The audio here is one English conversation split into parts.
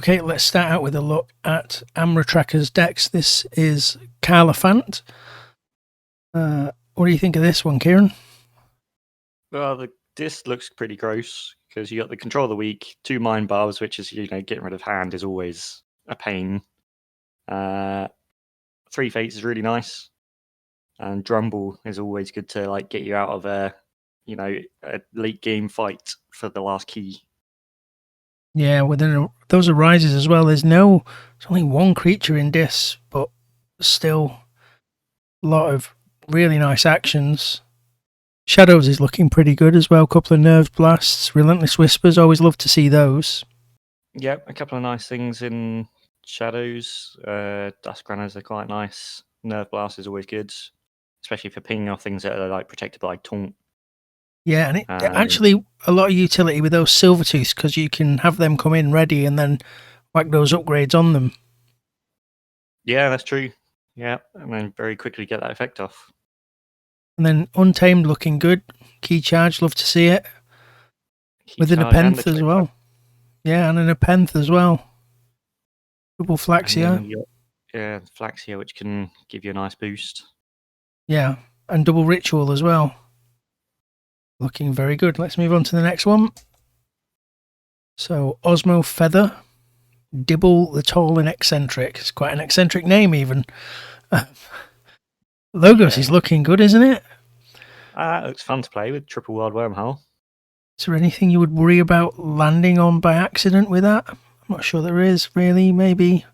Okay, let's start out with a look at Amrtaka's decks. This is Carlophant. What do you think of this one, Kieran? Well, this looks pretty gross because you got the control of the weak, 2 mind barbs, which is, getting rid of hand is always a pain. 3 fates is really nice, and Drumble is always good to get you out of a late game fight for the last key. Yeah, those arises as well. There's only one creature in this, but still a lot of really nice actions. Shadows is looking pretty good as well. A couple of Nerve Blasts, Relentless Whispers, always love to see those. Yep, a couple of nice things in Shadows. Dust Granners are quite nice. Nerve Blast is always good, especially for pinging off things that are protected by Taunt. Yeah, and it actually a lot of utility with those Silvertooths because you can have them come in ready and then whack those upgrades on them. Yeah, that's true. Yeah, and then very quickly get that effect off. And then Untamed looking good. Key Charge, love to see it. With an Nepenthe as well. Yeah, and an Nepenthe as well. Double Flaxia. Yeah, Flaxia, which can give you a nice boost. Yeah, and double Ritual as well. Looking very good. Let's move on to the next one. So, Osmo Feather. Dibble the Tall and Eccentric. It's quite an eccentric name, even. Logos is looking good, isn't it? It looks fun to play with Triple Wild Wormhole. Is there anything you would worry about landing on by accident with that? I'm not sure there is, really. Maybe.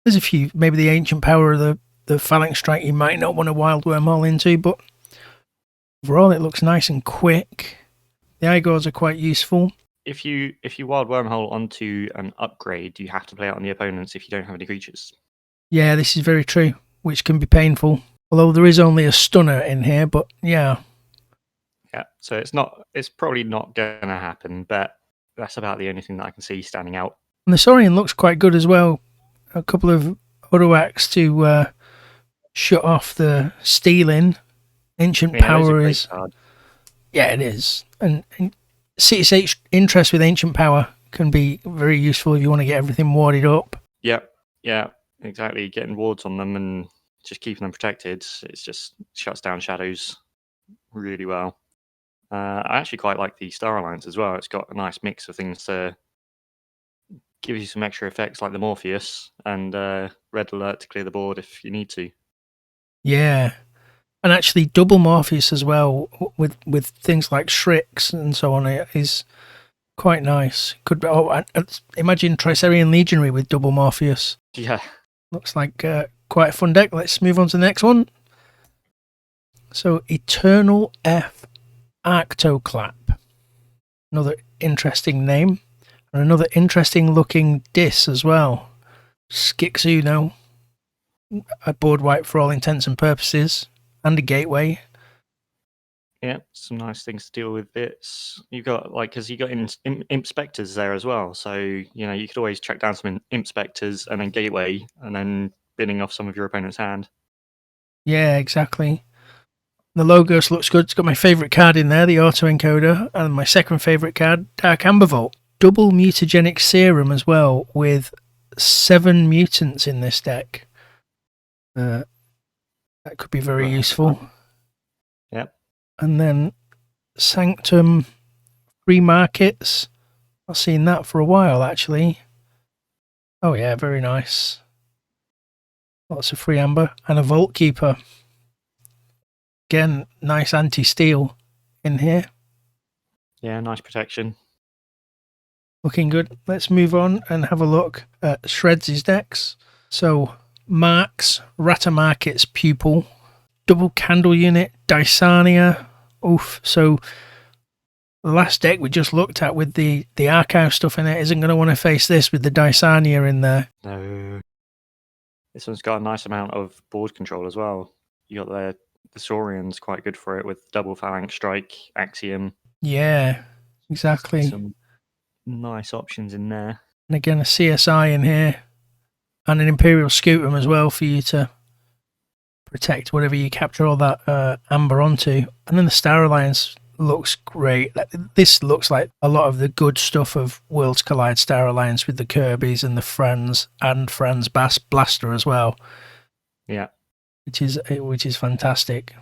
There's a few. Maybe the Ancient Power of the Phalanx Strike you might not want a Wild Wormhole into, but overall it looks nice and quick. The Igors are quite useful. If you Wild Wormhole onto an upgrade, you have to play it on the opponents if you don't have any creatures. Yeah, this is very true, which can be painful. Although there is only a stunner in here, but yeah. Yeah, so it's probably not going to happen, but that's about the only thing that I can see standing out. And the Saurian looks quite good as well. A couple of auto-acts to shut off the stealing. Ancient Power is... Yeah, it is. And CSH interest with Ancient Power can be very useful if you want to get everything warded up. Yeah, exactly. Getting wards on them and just keeping them protected, it just shuts down shadows really well. I actually quite like the Star Alliance as well. It's got a nice mix of things to give you some extra effects like the Morpheus and Red Alert to clear the board if you need to. Yeah. And actually double Morpheus as well with things like Shrix and so on is quite nice. Could be, imagine Tricerian Legionary with double Morpheus. Yeah. Looks like quite a fun deck. Let's move on to the next one. So Eternal F Arctoclap. Another interesting name. And another interesting looking Dis as well. Skixuno. A board wipe for all intents and purposes. And a gateway. Yeah, some nice things to deal with bits. You've got because you got Imp Spectres there as well. So, you could always track down some Imp Spectres and then gateway and then binning off some of your opponent's hand. Yeah, exactly. The Logos looks good. It's got my favourite card in there, the Autoencoder, and my second favourite card, Dark Ambervolt. Double Mutagenic Serum as well, with 7 mutants in this deck. That could be very useful. Yep. And then Sanctum Free Markets. I've seen that for a while, actually. Oh, yeah, very nice. Lots of free amber. And a Vault Keeper. Again, nice anti-steal in here. Yeah, nice protection. Looking good. Let's move on and have a look at Sredz' decks. So, Marks, Ratamarket's Pupil, Double Candle Unit, Dysania. Oof. So, the last deck we just looked at with the Archive stuff in it isn't going to want to face this with the Dysania in there. No. This one's got a nice amount of board control as well. You got the Saurian's quite good for it with double Phalanx Strike, Axiom. Yeah, exactly. Some nice options in there. And again, a CSI in here. And an Imperial Scutum as well for you to protect whatever you capture all that amber onto. And then the Star Alliance looks great. This looks like a lot of the good stuff of Worlds Collide Star Alliance with the Kirby's and the Franz Blaster as well. Yeah. Which is fantastic.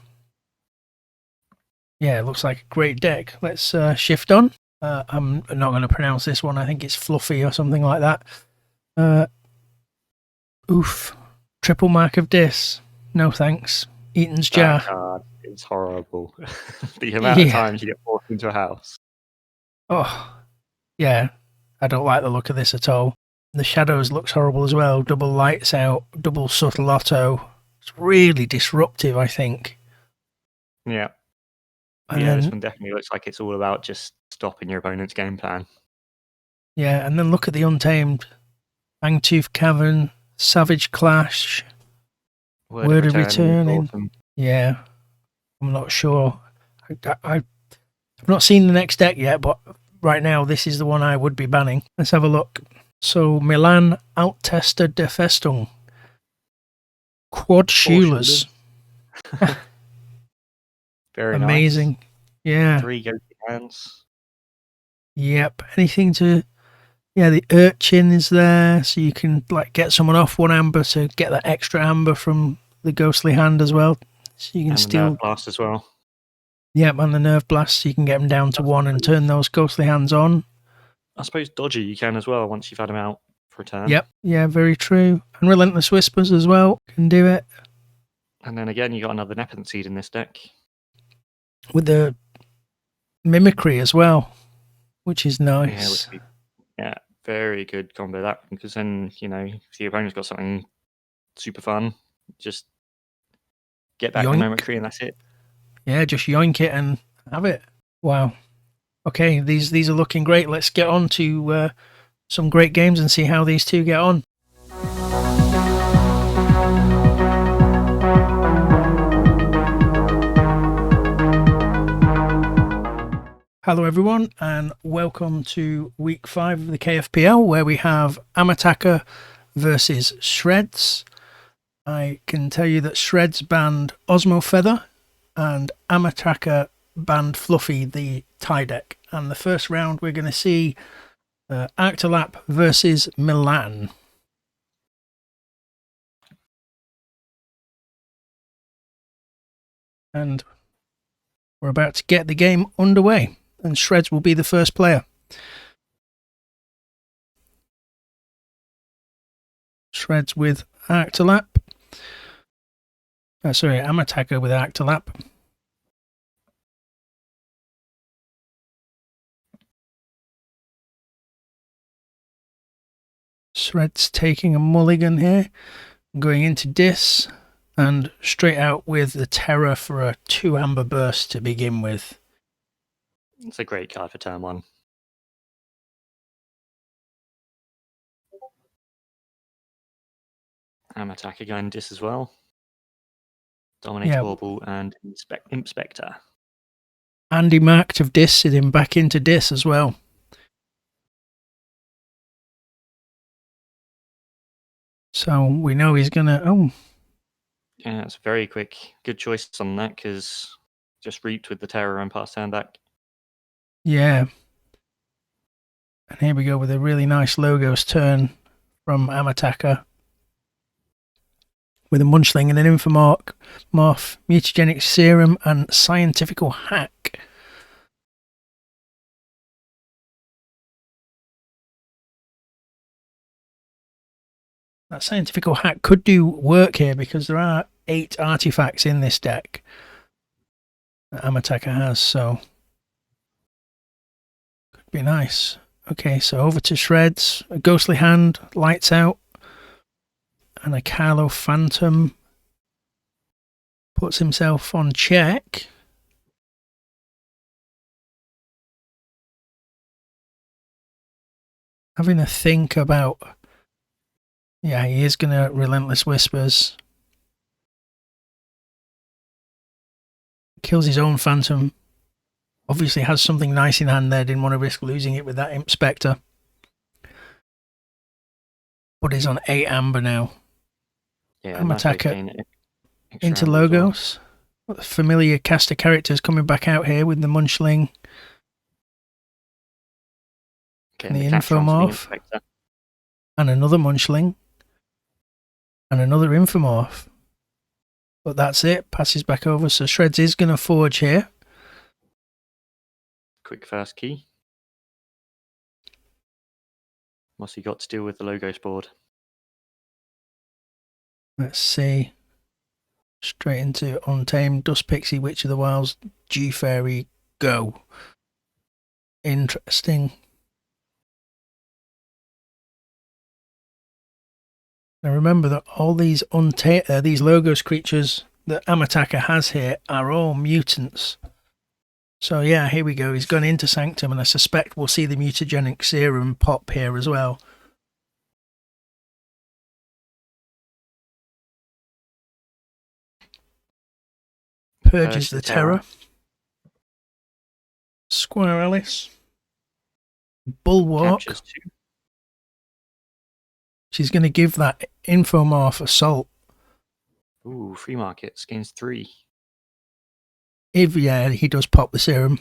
Yeah, it looks like a great deck. Let's shift on. I'm not going to pronounce this one. I think it's Fluffy or something like that. Oof. Triple Mark of Dis. No thanks. Eaton's Jar. That card is horrible. The amount of times you get forced into a house. Oh, yeah. I don't like the look of this at all. The shadows looks horrible as well. Double lights out, double subtle auto. It's really disruptive, I think. Yeah. And this one definitely looks like it's all about just stopping your opponent's game plan. Yeah, and then look at the Untamed. Fangtooth Cavern, Savage Clash, Word of Returning. Awesome. Yeah, I'm not sure. I've not seen the next deck yet, but right now this is the one I would be banning. Let's have a look. So, Milan Outtester der Festung. Quad Shoeless. Very amazing. Nice. Yeah. 3 ghosty hands. Yep. Anything to... Yeah, the Urchin is there, so you can get someone off 1 amber to get that extra amber from the ghostly hand as well. So you can steal... Nerve Blast as well. Yep, and the Nerve Blast, so you can get them down to 1 and turn those ghostly hands on. I suppose Dodgy you can as well once you've had them out for a turn. Yep, yeah, very true. And Relentless Whispers as well can do it. And then again, you got another Nepenthe Seed in this deck. With the Mimicry as well, which is nice. Yeah, very good combo that, because then, if the opponent's got something super fun, just get back the Mimicry and that's it. Yeah, just yoink it and have it. Wow. Okay, these are looking great. Let's get on to some great games and see how these two get on. Hello everyone and welcome to week 5 of the KFPL, where we have Amrtaka versus Sredz. I can tell you that Sredz banned Osmo Feather and Amrtaka banned Fluffy, the tie deck. And the first round we're going to see Actolap versus Milan. And we're about to get the game underway. And Sredz will be the first player. Sredz with Actolap. Sorry, Amrtaka with Actolap. Sredz taking a mulligan here. Going into Dis. And straight out with the Terror for a 2 amber burst to begin with. It's a great card for turn 1. Amrtaka going Dis as well. Dominator Warble and Inspector. Andy marked of Dis him back into Dis as well. So we know he's going to... Oh. Yeah, it's very quick. Good choice on that, because just reaped with the Terror and passed turn back. Yeah. And here we go with a really nice Logos turn from Amrtaka. With a Munchling and an Infomorph, Mutagenic Serum and Scientifical Hack. That Scientifical Hack could do work here because there are 8 artifacts in this deck that Amrtaka has, so could be nice. Okay, so over to Sredz. A Ghostly Hand, Lights Out, and a Carlo Phantom puts himself on check. Having a think about... Yeah, he is going to Relentless Whispers. Kills his own Phantom. Obviously has something nice in hand there. Didn't want to risk losing it with that Imp Spectre. But he's on 8 amber now. Yeah, Amrtaka into Logos. familiar cast of characters coming back out here with the Munchling and the Infomorph. And another Munchling. And another Infomorph. But that's it. Passes back over. So Sredz is going to forge here. Quick first key. What's he got to deal with the Logos board? Let's see. Straight into Untamed, Dust Pixie, Witch of the Wilds, G-Fairy, go. Interesting. Now remember that all these these Logos creatures that Amrtaka has here are all mutants. So yeah, here we go. He's gone into Sanctum, and I suspect we'll see the mutagenic serum pop here as well. Purges the Terror. Squire Alice. Bulwark. Captures 2. She's going to give that Infomorph Assault. Ooh, free markets gains 3. If, yeah, he does pop the serum.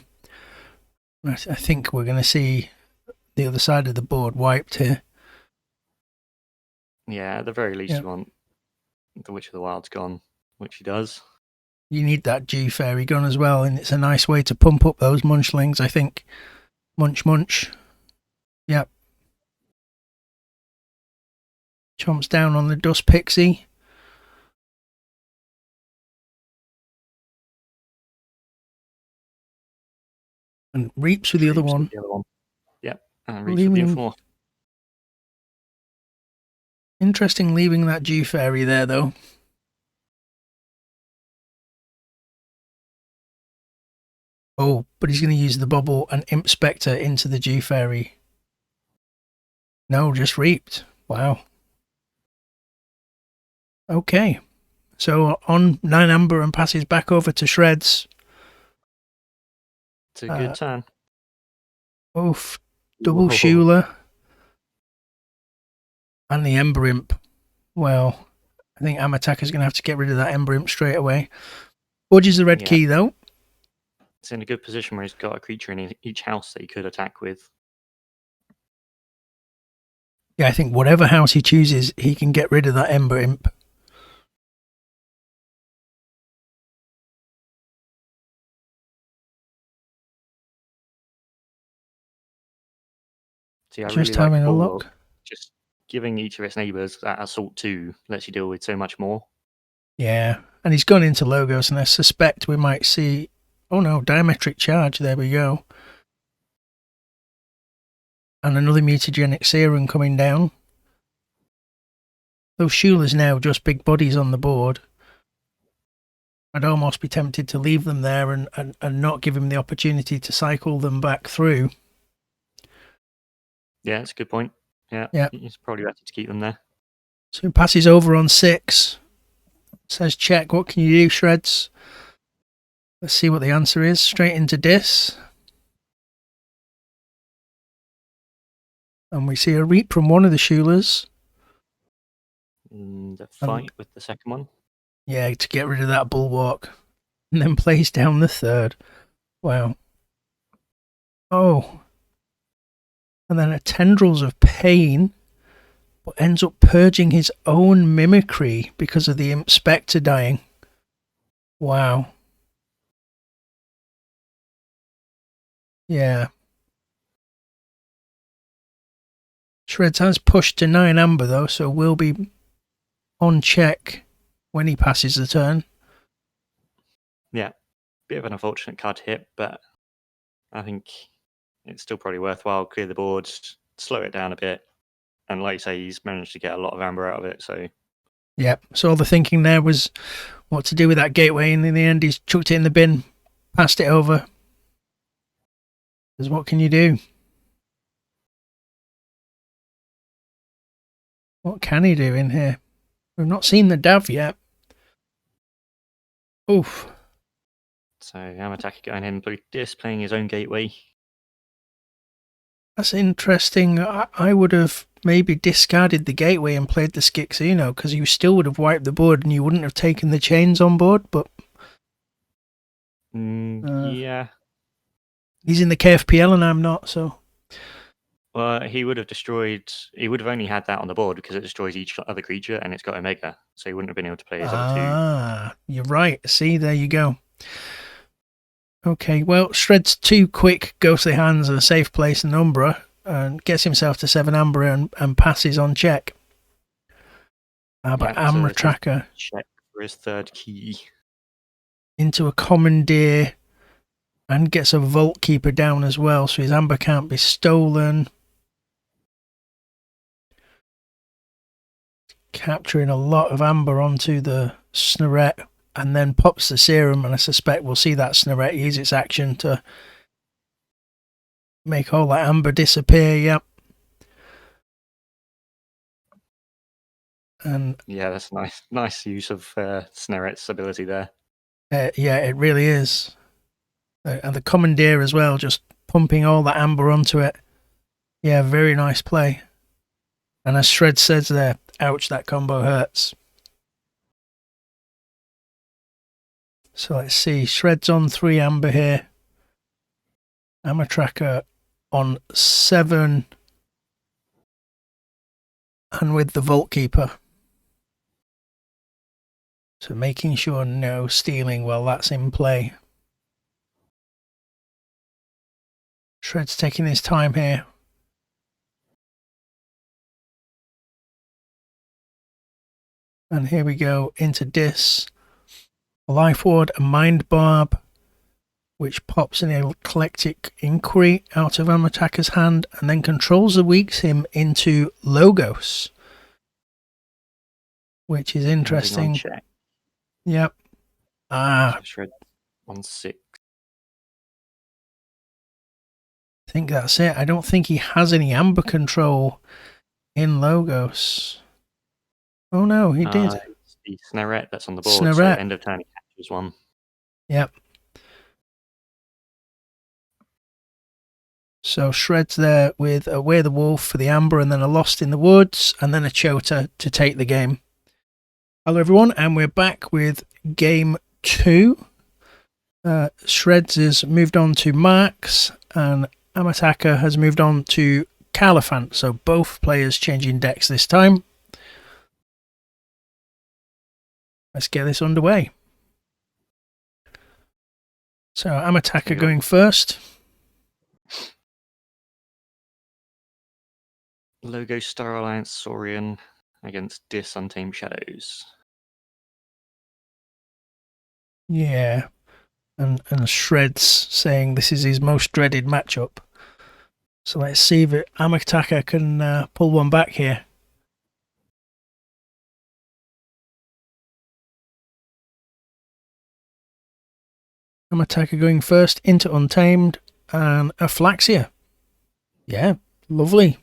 I think we're going to see the other side of the board wiped here. Yeah, at the very least you want the Witch of the Wild's gone, which he does. You need that G-Fairy gun as well, and it's a nice way to pump up those Munchlings, I think. Munch, munch. Yep. Chomps down on the Dust Pixie. And reaps with the other one. Yep, and reaps with the Infomorph. Interesting leaving that G-Fairy there, though. Oh, but he's going to use the Bobble and Imp Spectre into the G-Fairy. No, just reaped. Wow. Okay. So on 9 Amber and passes back over to Sredz. It's a good turn. Oof. Double Shula. And the Ember Imp. Well, I think Amrtaka is going to have to get rid of that Ember Imp straight away. Forges the red key, though. It's in a good position where he's got a creature in each house that he could attack with. Yeah, I think whatever house he chooses, he can get rid of that Ember Imp. See, I just really having like a look. Just giving each of its neighbours that Assault 2 lets you deal with so much more. Yeah, and he's gone into Logos, and I suspect we might see... Oh no, Diametric Charge, there we go. And another Mutagenic Serum coming down. Those Shulas now just big bodies on the board. I'd almost be tempted to leave them there and not give him the opportunity to cycle them back through. Yeah, that's a good point. Yeah, it's probably better to keep them there. So he passes over on 6. Says check, what can you do, Sredz? Let's see what the answer is. Straight into Dis. And we see a reap from one of the Shulas. And a fight with the second one. Yeah, to get rid of that Bulwark. And then plays down the third. Wow. Oh. And then a Tendrils of Pain. But ends up purging his own mimicry because of the Imp Spectre dying. Wow. Yeah. Sredz has pushed to 9 Amber though, so we'll be on check when he passes the turn. Yeah. Bit of an unfortunate card to hit, but I think it's still probably worthwhile. Clear the board, slow it down a bit. And like you say, he's managed to get a lot of Amber out of it, so... Yep, so all the thinking there was what to do with that gateway, and in the end he's chucked it in the bin, passed it over. Because what can you do? What can he do in here? We've not seen the Dav yet. Oof. So Amrtaka going in, blue disc, playing his own gateway. That's interesting. I would have maybe discarded the gateway and played the Skixino, because you still would have wiped the board and you wouldn't have taken the chains on board, but Yeah. He's in the KFPL and I'm not, so. Well, he would have only had that on the board because it destroys each other creature and it's got Omega, so he wouldn't have been able to play his other two. Ah, you're right. See, there you go. Okay, well, Sredz 2 quick ghostly hands and a safe place in Umbra and gets himself to 7 Amber and passes on check. But Amrtaka check for his third key into a commandeer and gets a Vault Keeper down as well, so his Amber can't be stolen. Capturing a lot of Amber onto the Sredz and then pops the serum, and I suspect we'll see that Sredz use its action to make all that Amber disappear. Yep. And yeah, that's nice use of Sred's ability there. Yeah, it really is. And the Commandeer as well, just pumping all that Amber onto it. Yeah, very nice play. And as Sredz says there, ouch, that combo hurts. So let's see, Sredz on 3 Amber here. Amrtaka on 7. And with the Vault Keeper. So making sure no stealing while that's in play. Sredz taking his time here. And here we go into Dis. A Life Ward, a Mind Barb, which pops an Eclectic Inquiry out of Amrtaka's hand and then controls the weaks him into Logos, which is interesting. Yep. Shred on 6. I think that's it. I don't think he has any Amber control in Logos. Oh no, he did. It's the Sredz that's on the board, so end of turn he captures one. Yep. So Sredz there with Away the Wolf for the Amber and then a Lost in the Woods and then a Chota to take the game. Hello everyone, and we're back with game 2. Sredz has moved on to Max and Amrtaka has moved on to Caliphant, so both players changing decks this time. Let's get this underway. So Amrtaka going first. Logo Star Alliance Saurian against Dis Untamed Shadows. Yeah. And Sredz saying this is his most dreaded matchup. So let's see if Amrtaka can pull one back here. Amrtaka going first into Untamed and Aflaxia. Yeah, lovely.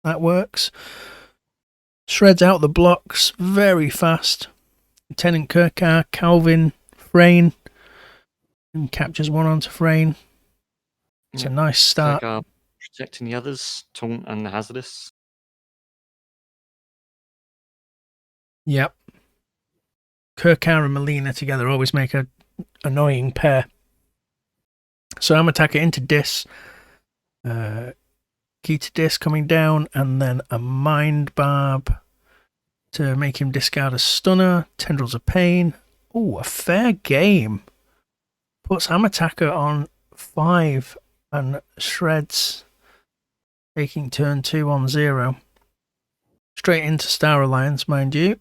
That works. Shreds out the blocks very fast. Lieutenant Kirkar, Calvin, Frayne, and captures one onto Frayne. It's a nice start. Kirkar protecting the others, Taunt and the Hazardous. Yep. Kirkar and Melina together always make a annoying pair. So Amrtaka into Dis. Key to Dis coming down, and then a Mind Barb to make him discard a Stunner. Tendrils of Pain. Oh, a fair game. Puts Amrtaka on 5 and Sredz taking turn 2 on 0. Straight into Star Alliance, mind you.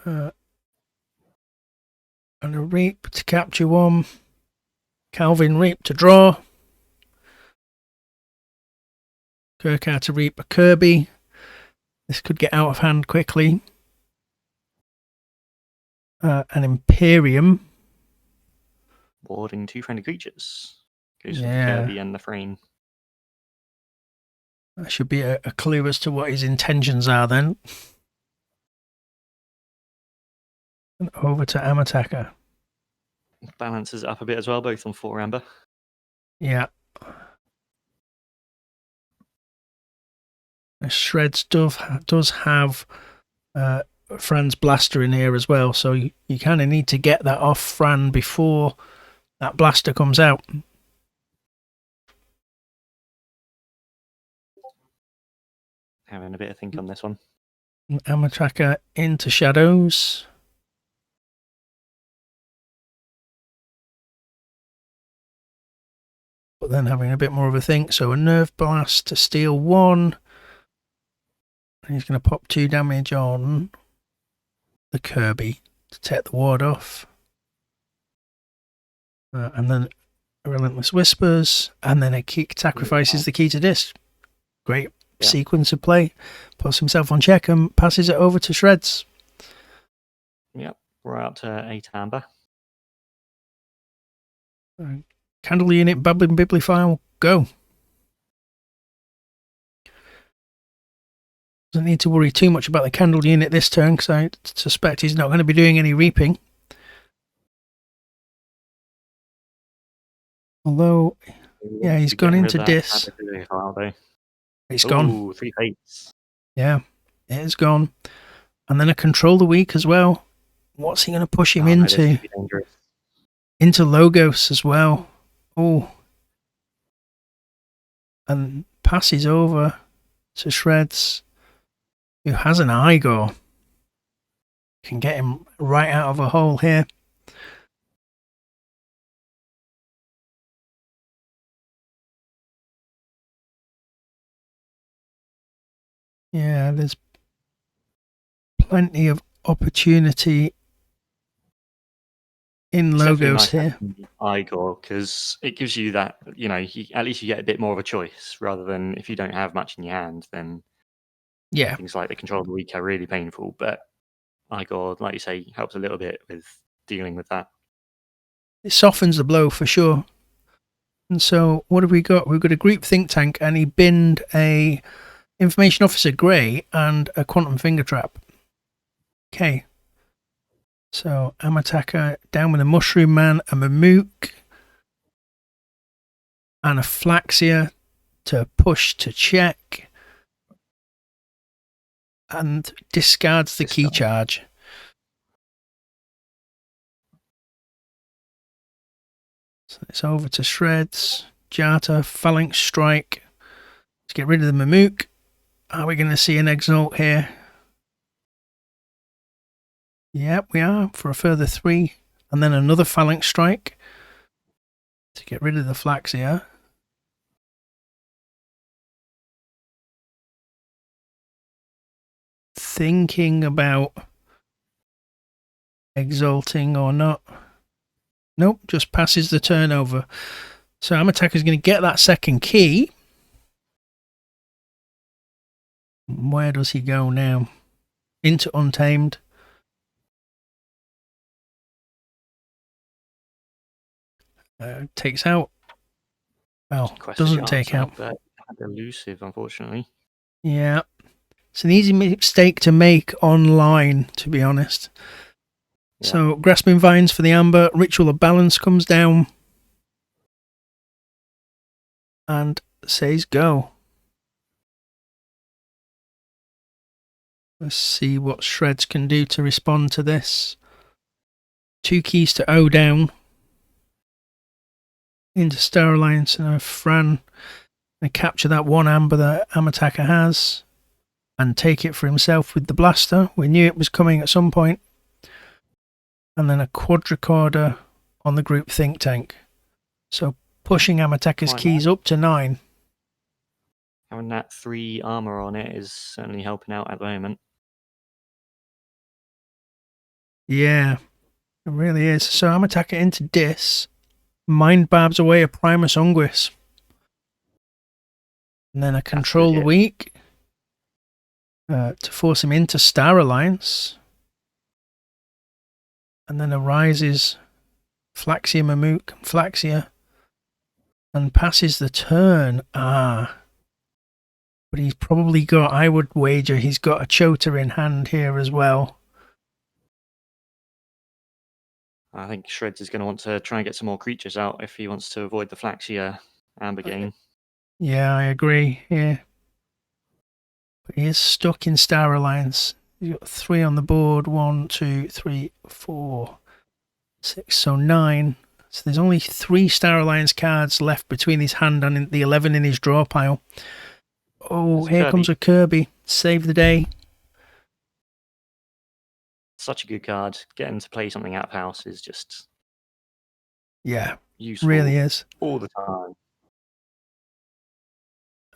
And a Reap to capture 1. Calvin Reap to draw. Kirkar to Reap a Kirby. This could get out of hand quickly. An Imperium. Warding 2 friendly creatures. Goes with the Kirby and the Frayne. That should be a clue as to what his intentions are then. And over to Amrtaka. Balances up a bit as well, both on 4 amber. Yeah. Sredz does have Fran's blaster in here as well, so you kind of need to get that off Fran before that blaster comes out. Having a bit of think on this one. Amrtaka into shadows. But then having a bit more of a think, so a nerve blast to steal 1. And he's going to pop 2 damage on the Kirby to take the ward off. And then Relentless Whispers, and then a kick sacrifices the key to disc. Great sequence of play. Puts himself on check and passes it over to Sredz. Yep, we're out to 8 amber. Candle unit, babbling bibliophile, go. Doesn't need to worry too much about the candle unit this turn because I suspect he's not going to be doing any reaping. Although, yeah, he's gone into dis. It's gone. 3 fates. Yeah, it is gone. And then a control the weak as well. What's he going to push him into? Into Logos as well. Oh. And passes over to Sredz, who has an Igor. Can get him right out of a hole here. Yeah, there's plenty of opportunity in Logos here. Igor, because it gives you that, at least you get a bit more of a choice rather than if you don't have much in your hand, then things like the control of the weak are really painful. But Igor, like you say, helps a little bit with dealing with that. It softens the blow for sure. And so what have we got? We've got a group think tank, and he binned a Information Officer Grey and a Quantum Finger Trap. Okay. So Amrtaka down with a Mushroom Man, a Mamook, and a Flaxia to push to check. And discards the key charge. So it's over to Sredz, Jata, Phalanx Strike. Let's get rid of the Mamook. Are we going to see an Exalt here? Yep, we are, for a further 3. And then another Phalanx Strike to get rid of the Flaxia. Thinking about exalting or not. Nope, just passes the turnover. So Amrtaka is going to get that second key. Where does he go now? Into Untamed. Takes out. Well, doesn't take out. But elusive, unfortunately. Yeah. It's an easy mistake to make online, to be honest. Yeah. So, Grasping Vines for the Amber. Ritual of Balance comes down. And says go. Let's see what Sredz can do to respond to this. 2 keys to O down. Into Star Alliance and a Fran. And capture that 1 Amber that Amrtaka has. And take it for himself with the blaster. We knew it was coming at some point. And then a quadricorder on the group think tank. So pushing Amrtaka's keys up to 9. Having that 3 armor on it is certainly helping out at the moment. Yeah, it really is. So Amrtaka into Dis. Mind barbs away a Primus Unguis. And then a Control the Weak. To force him into Star Alliance. And then arises Flaxia Mamook, Flaxia. And passes the turn. But he's probably got, I would wager, he's got a Chota in hand here as well. I think Sredz is going to want to try and get some more creatures out if he wants to avoid the Flaxia Amber game. Yeah, I agree. Yeah. But he is stuck in Star Alliance. You've got 3 on the board. 1, 2, 3, 4, 6. So 9. So there's only 3 Star Alliance cards left between his hand and the 11 in his draw pile. Oh, here comes a Kirby. Save the day. Such a good card. Getting to play something out of house is just useful. Really is. All the time.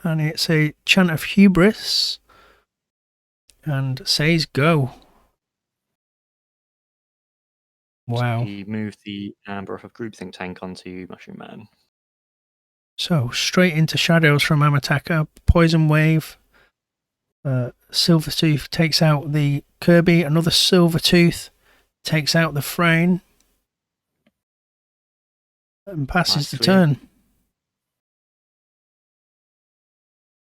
And it's a Chant of Hubris. And says go. Wow. He moved the Amber of Group Think Tank onto Mushroom Man. So straight into Shadows from Amrtaka. Poison Wave. Silvertooth takes out the Kirby. Another Silvertooth takes out the Frayne. And passes the turn.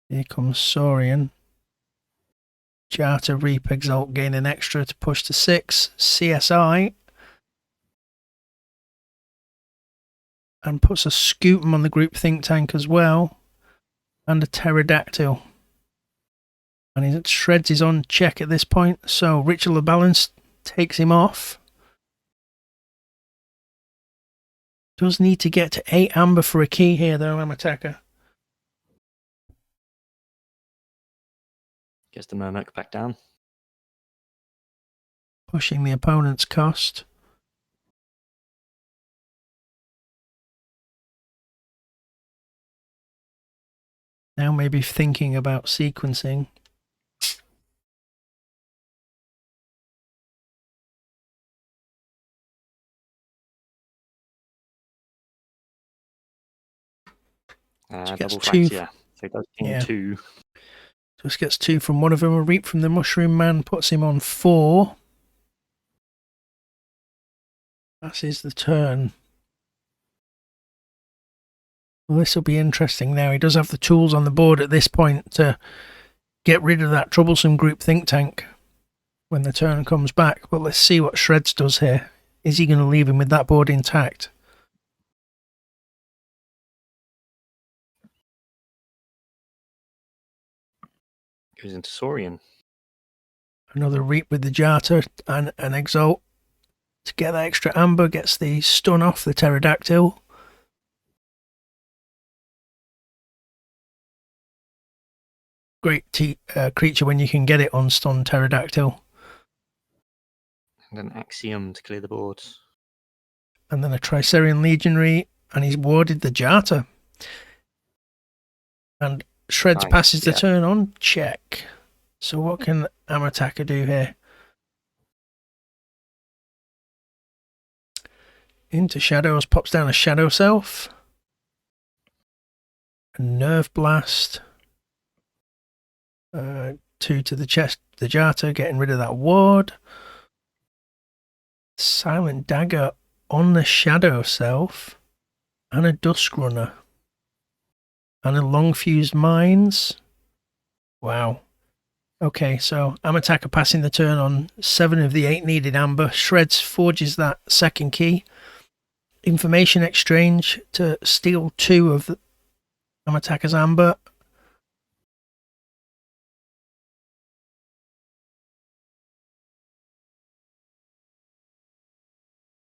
Here comes Saurian. Jarta, Reap, Exalt gain an extra to push to 6. CSI. And puts a Scootum on the Group Think Tank as well. And a Pterodactyl. And Sredz is on check at this point. So Ritual of Balance takes him off. Does need to get to 8 amber for a key here though, Amrtaka. Gets the Murmurk back down. Pushing the opponent's cost. Now maybe thinking about sequencing. Double flanks, yeah. So he does gain 2. Just gets 2 from one of them. A Reap from the Mushroom Man puts him on 4. Passes the turn. Well, this will be interesting now. He does have the tools on the board at this point to get rid of that troublesome Group Think Tank when the turn comes back. But let's see what Sredz does here. Is he going to leave him with that board intact? Goes into Saurian. Another Reap with the Jarta and an Exalt. To get that extra amber, gets the stun off the Pterodactyl. Great creature when you can get it on stun Pterodactyl. And an Axiom to clear the board. And then a Tricerian Legionary, and he's warded the Jarta. And Sredz passes the turn on. Check. So what can Amrtaka do here? Into Shadows, pops down a Shadow Self. A Nerve Blast. 2 to the chest, the Jarta, getting rid of that ward. Silent Dagger on the Shadow Self. And a Dusk Runner. And a Long Fused Mines. Wow. Okay, so Amrtaka passing the turn on 7 of the 8 needed amber. Sredz forges that second key. Information exchange to steal 2 of Amrtaka's amber.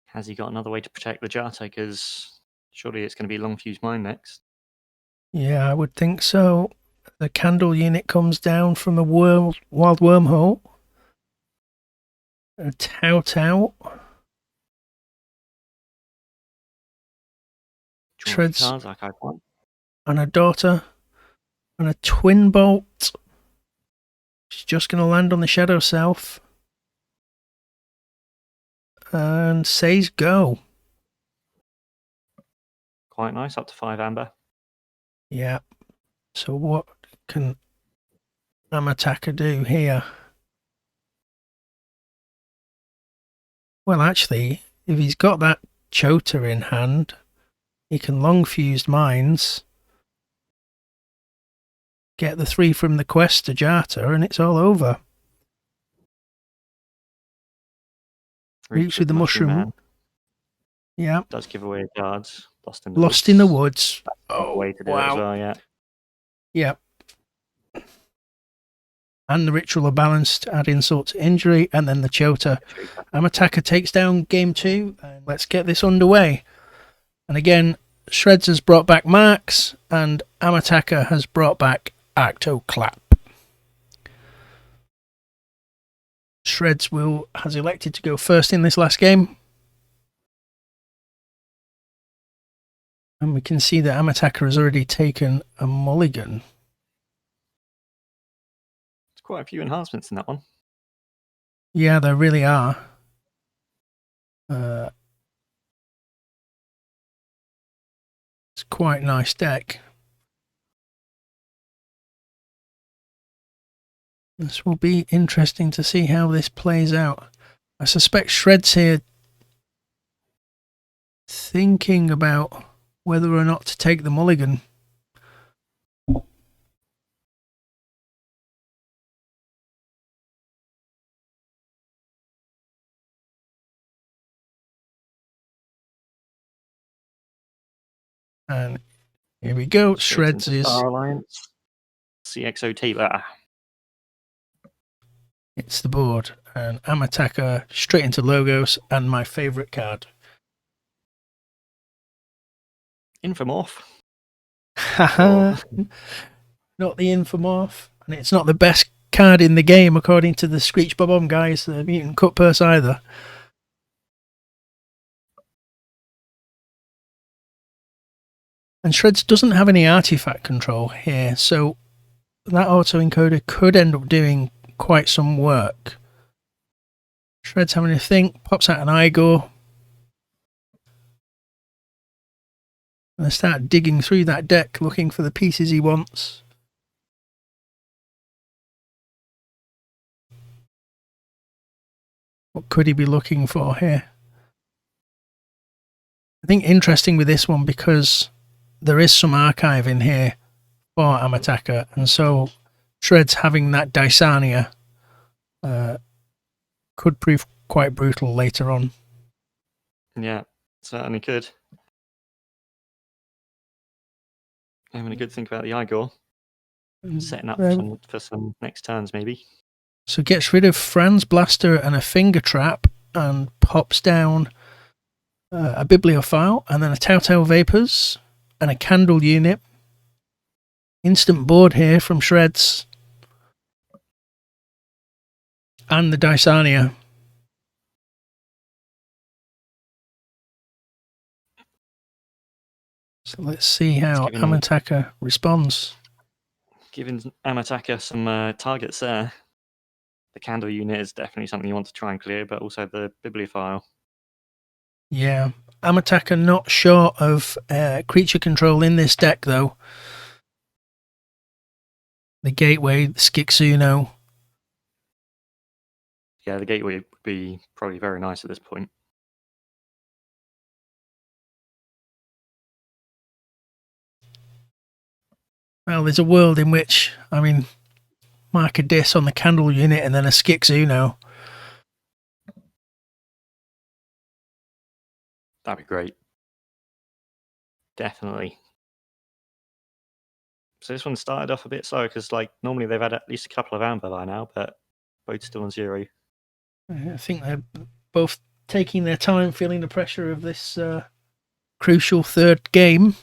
Has he got another way to protect the Jarta? Because surely it's going to be Long Fuse Mine next. Yeah, I would think so. The candle unit comes down from a wild wormhole. A Tau. Sredz. Like I want. And a Daughter. And a Twin Bolt. She's just going to land on the Shadow Self. And says go. Quite nice, up to 5 amber. Yeah. So what can Amrtaka do here? Well, actually, if he's got that Chota in hand, he can Long Fused Mines, get the 3 from the quest to Jarta, and it's all over. Reach with the Mushroom. Yeah. Does give away cards. Lost in the Woods. Oh, way to do it as well, yeah. Yep. And the Ritual of Balance to add insult to injury, and then the Chota. Amrtaka takes down game 2, and let's get this underway. And again, Sredz has brought back Marks, and Amrtaka has brought back Arctoclap. Sredz has elected to go first in this last game. And we can see that Amrtaka has already taken a mulligan. There's quite a few enhancements in that one. Yeah, there really are. It's quite a nice deck. This will be interesting to see how this plays out. I suspect Sredz here thinking about whether or not to take the mulligan. And here we go. Sredz is Star Alliance. CXO Taylor. It's the board. And Amrtaka straight into Logos and my favourite card. Infomorph. Haha. Not the Infomorph. And it's not the best card in the game according to the Screech Bob-omb guys, the Mutant Cut Purse either. And Sredz doesn't have any artifact control here, so that autoencoder could end up doing quite some work. Sredz having a think, pops out an Igor. And they start digging through that deck, looking for the pieces he wants. What could he be looking for here? I think interesting with this one because there is some archive in here for Amrtaka, and so Sredz having that Dysania could prove quite brutal later on. Yeah, certainly could. Having a good think about the Igor. Setting up for some next turns, maybe. So gets rid of Franz Blaster and a Finger Trap and pops down a Bibliophile and then a Tautau Vapors and a Candle Unit. Instant board here from Sredz. And the Dysania. So let's see how Amrtaka responds. Giving Amrtaka some targets there. The Candle Unit is definitely something you want to try and clear, but also the Bibliophile. Yeah. Amrtaka not short of creature control in this deck, though. The Gateway, the Skixuno. Yeah, the Gateway would be probably very nice at this point. Well, there's a world in which, I mean, mark a Dis on the Candle Unit and then a Skixuno. That'd be great. Definitely. So this one started off a bit slow because, like, normally they've had at least a couple of Amber by now, but both still on 0. I think they're both taking their time, feeling the pressure of this crucial third game.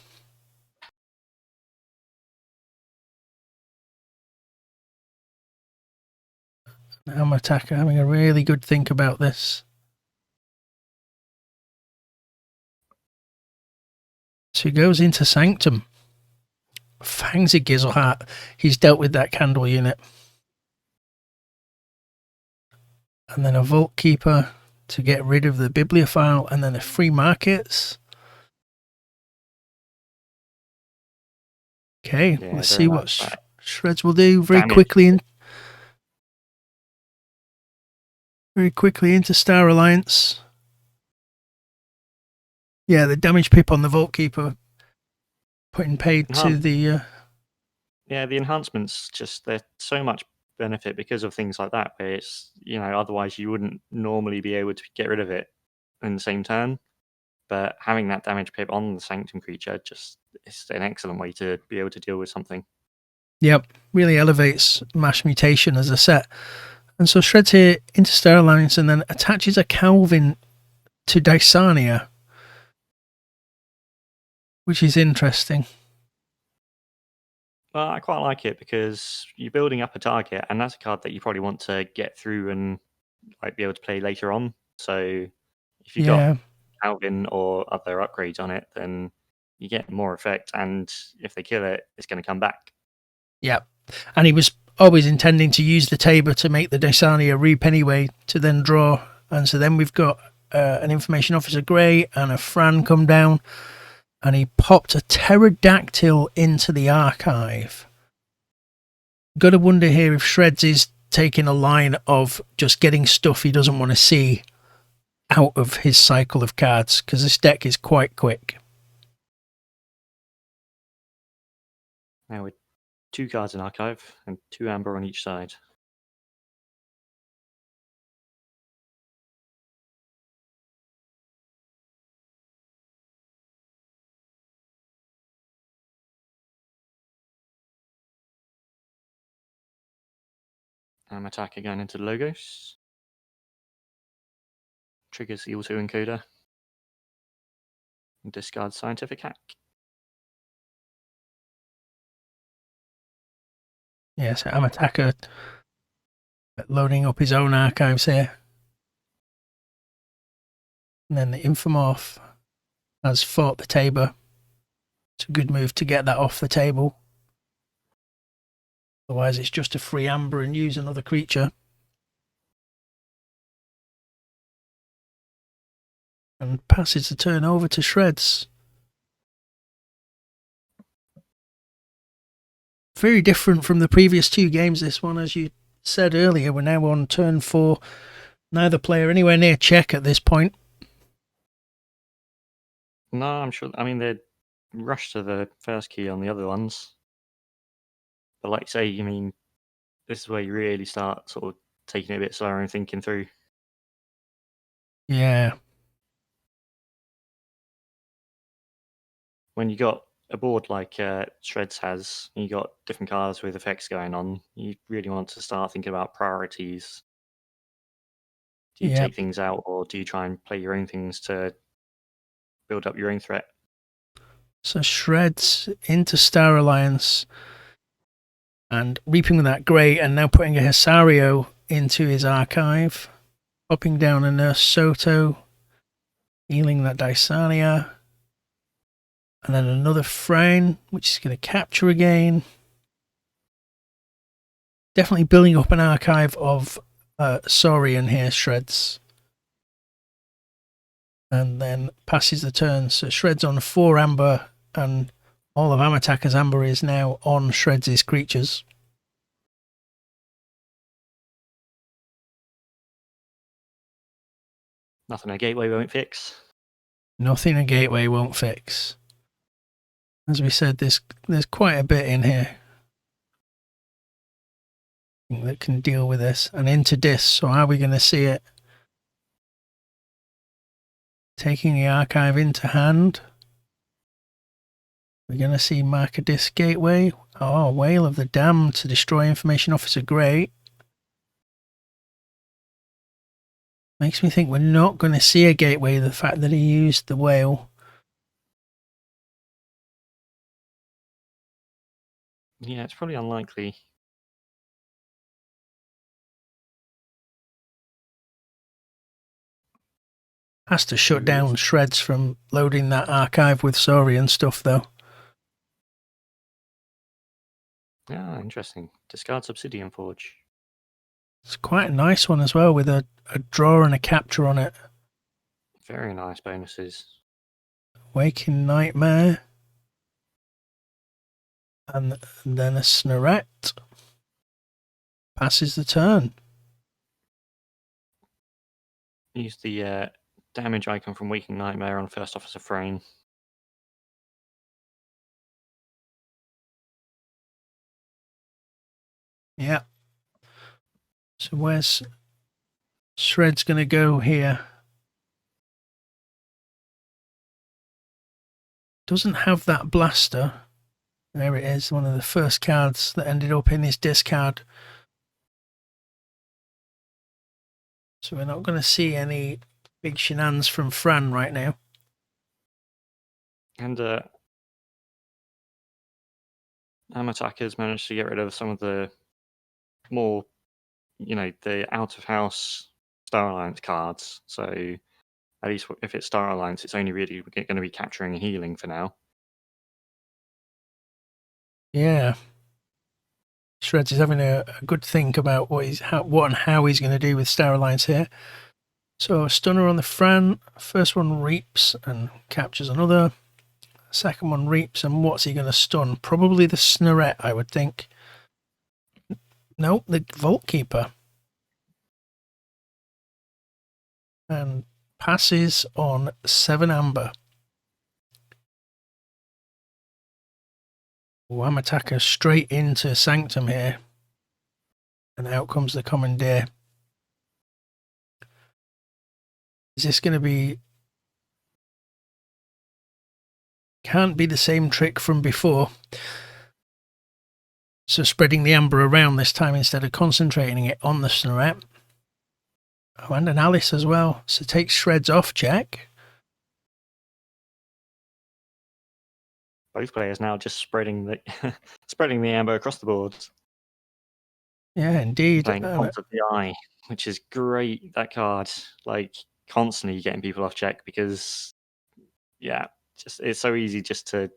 Amrtaka having a really good think about this. So he goes into Sanctum. Fangs a Gizzleheart. He's dealt with that Candle Unit. And then a Vault Keeper to get rid of the Bibliophile, and then a Free Markets. Okay, yeah, let's see what Sredz will do very quickly into Star Alliance. Yeah, the damage pip on the Vault Keeper putting paid to the... Yeah, the enhancements, just they're so much benefit because of things like that, where it's, you know, otherwise you wouldn't normally be able to get rid of it in the same turn. But having that damage pip on the Sanctum creature, just it's an excellent way to be able to deal with something. Yep, really elevates Mash Mutation as a set. And so Sredz here into Star Alliance and then attaches a Calvin to Dysania, which is interesting. Well, I quite like it because you're building up a target, and that's a card that you probably want to get through and like be able to play later on. So if you got Calvin or other upgrades on it, then you get more effect, and if they kill it, it's going to come back. Yep. And he was always intending to use the Tabor to make the Dysania reap anyway, to then draw. And so then we've got an Information Officer Grey and a Fran come down, and he popped a Pterodactyl into the archive. Gotta wonder here if Sredz is taking a line of just getting stuff he doesn't want to see out of his cycle of cards, because this deck is quite quick. Now with 2 cards in archive and 2 amber on each side. Amrtaka going into the logos. Triggers the auto-encoder. And discards Scientific Hack. Yes, Amrtaka loading up his own archives here. And then the Infomorph has fought the Tabor. It's a good move to get that off the table. Otherwise, it's just a free amber and use another creature. And passes the turn over to Sredz. Very different from the previous 2 games, this one. As you said earlier, we're now on turn 4. Neither player anywhere near check at this point. No, I'm sure. I mean, they rushed to the first key on the other ones. But like you say, I mean, this is where you really start sort of taking it a bit slower and thinking through. Yeah. When you got a board like Sredz has, and you got different cards with effects going on, you really want to start thinking about priorities. Do you take things out, or do you try and play your own things to build up your own threat? So Sredz into Star Alliance and reaping with that Grey, and now putting a Hisario into his archive. Popping down a Nurse Soto, healing that Dysania. And then another Frane, which is going to capture again. Definitely building up an archive of Saurian here, Sredz. And then passes the turn. So Sredz on 4 amber, and all of Amrtaka's amber is now on Shred's creatures. Nothing a gateway won't fix. Nothing a gateway won't fix. As we said, there's quite a bit in here that can deal with this. And into Dis, so how are we going to see it? Taking the archive into hand. We're going to see Mark a Disc Gateway. Oh, Whale of the Damned to destroy Information Officer Grey. Makes me think we're not going to see a gateway, the fact that he used the whale. Yeah, it's probably unlikely. Has to shut down Sredz from loading that archive with Saurian stuff, though. Yeah, interesting. Discards Obsidian Forge. It's quite a nice one as well, with a draw and a capture on it. Very nice bonuses. Waking Nightmare. And then a Snarette. Passes the turn. Use the damage icon from Waking Nightmare on First Officer Frame. Yeah. So where's Shred's going to go here? Doesn't have that blaster. There it is, one of the first cards that ended up in his discard. So we're not going to see any big shenanigans from Fran right now. And Amrtaka's managed to get rid of some of the more, the out of house Star Alliance cards. So at least if it's Star Alliance, it's only really going to be capturing and healing for now. Yeah. Sredz is having a good think about what and how he's going to do with Star Alliance here. So a stunner on the Fran. First one reaps and captures another. Second one reaps, and what's he going to stun? Probably the Snerette, I would think. Nope, the Vault Keeper. And passes on 7 Amber. Amrtaka straight into Sanctum here. And out comes the Commandeer. Is this going to be... Can't be the same trick from before. So spreading the Amber around this time instead of concentrating it on the Snerette. Oh, and an Alice as well. So take Sredz off check. Both players now just spreading the spreading the amber across the board. Yeah, indeed. Playing Cult of the Eye, which is great. That card, like constantly getting people off check because, just it's so easy just to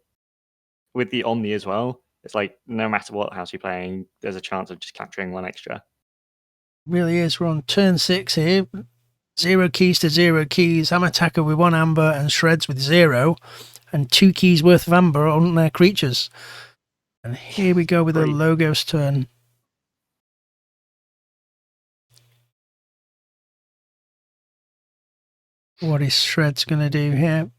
with the Omni as well. It's like no matter what house you're playing, there's a chance of just capturing one extra. Really is. We're on turn 6 here. 0 keys to 0 keys. Amrtaka with 1 amber and Sredz with 0. And 2 keys worth of amber on their creatures. And here we go with a Logos turn. What is Sredz going to do here?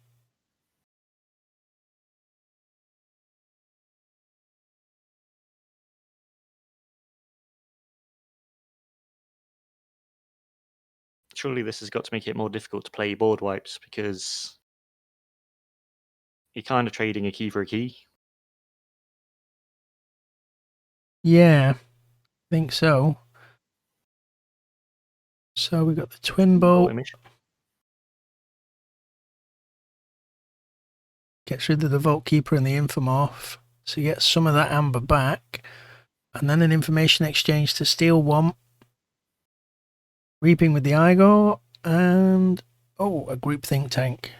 Surely this has got to make it more difficult to play board wipes because you're kind of trading a key for a key. Yeah, I think so. So we got the Twin Bolt. Gets rid of the Vault Keeper and the Infomorph. So you get some of that amber back. And then an information exchange to steal 1. Reaping with the Igor. And, a group think tank.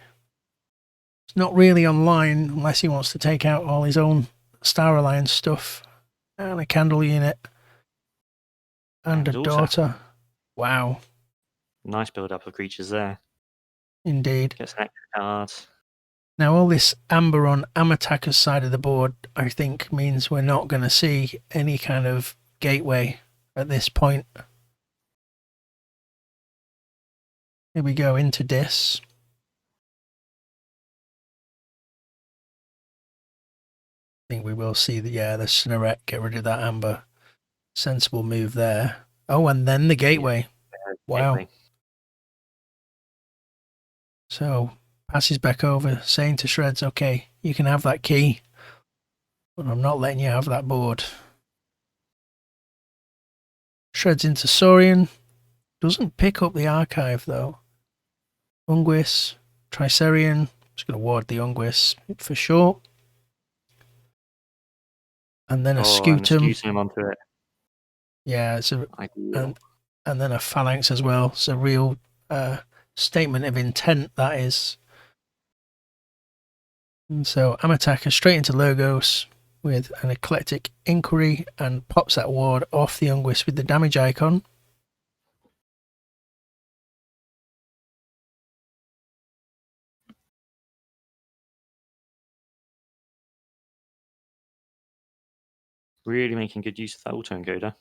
It's not really online unless he wants to take out all his own Star Alliance stuff. And a candle unit. And a daughter. Wow. Nice build up of creatures there. Indeed. Gets an extra card. Now all this amber on Amrtaka's side of the board, I think, means we're not going to see any kind of gateway at this point. Here we go into Dis. I think we will see the Snerette get rid of that amber. Sensible move there. Oh, and then the gateway. Wow. Gateway. So passes back over, saying to Sredz, okay, you can have that key, but I'm not letting you have that board. Sredz into Saurian. Doesn't pick up the archive, though. Unguis, Tricerian. Just going to ward the Unguis for sure. And then a Scutum. And a Scutum onto it. Yeah, it's and then a Phalanx as well. It's a real statement of intent, that is. And so Amrtaka straight into Logos with an Eclectic Inquiry and pops that ward off the Unguis with the damage icon. Really making good use of that auto encoder.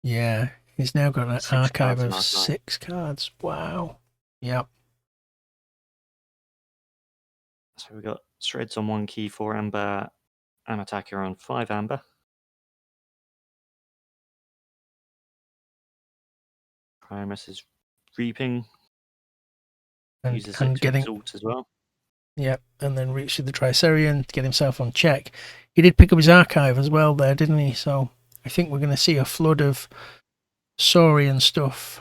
Yeah, he's now got an archive of 6 cards. Wow. Yep. So we've got Sredz on 1 key, 4 amber, Amrtaka on 5 amber. Primus is reaping. And getting exalt as well. Yep, and then reached with the Tricerian to get himself on check. He did pick up his archive as well there, didn't he? So I think we're going to see a flood of Saurian stuff.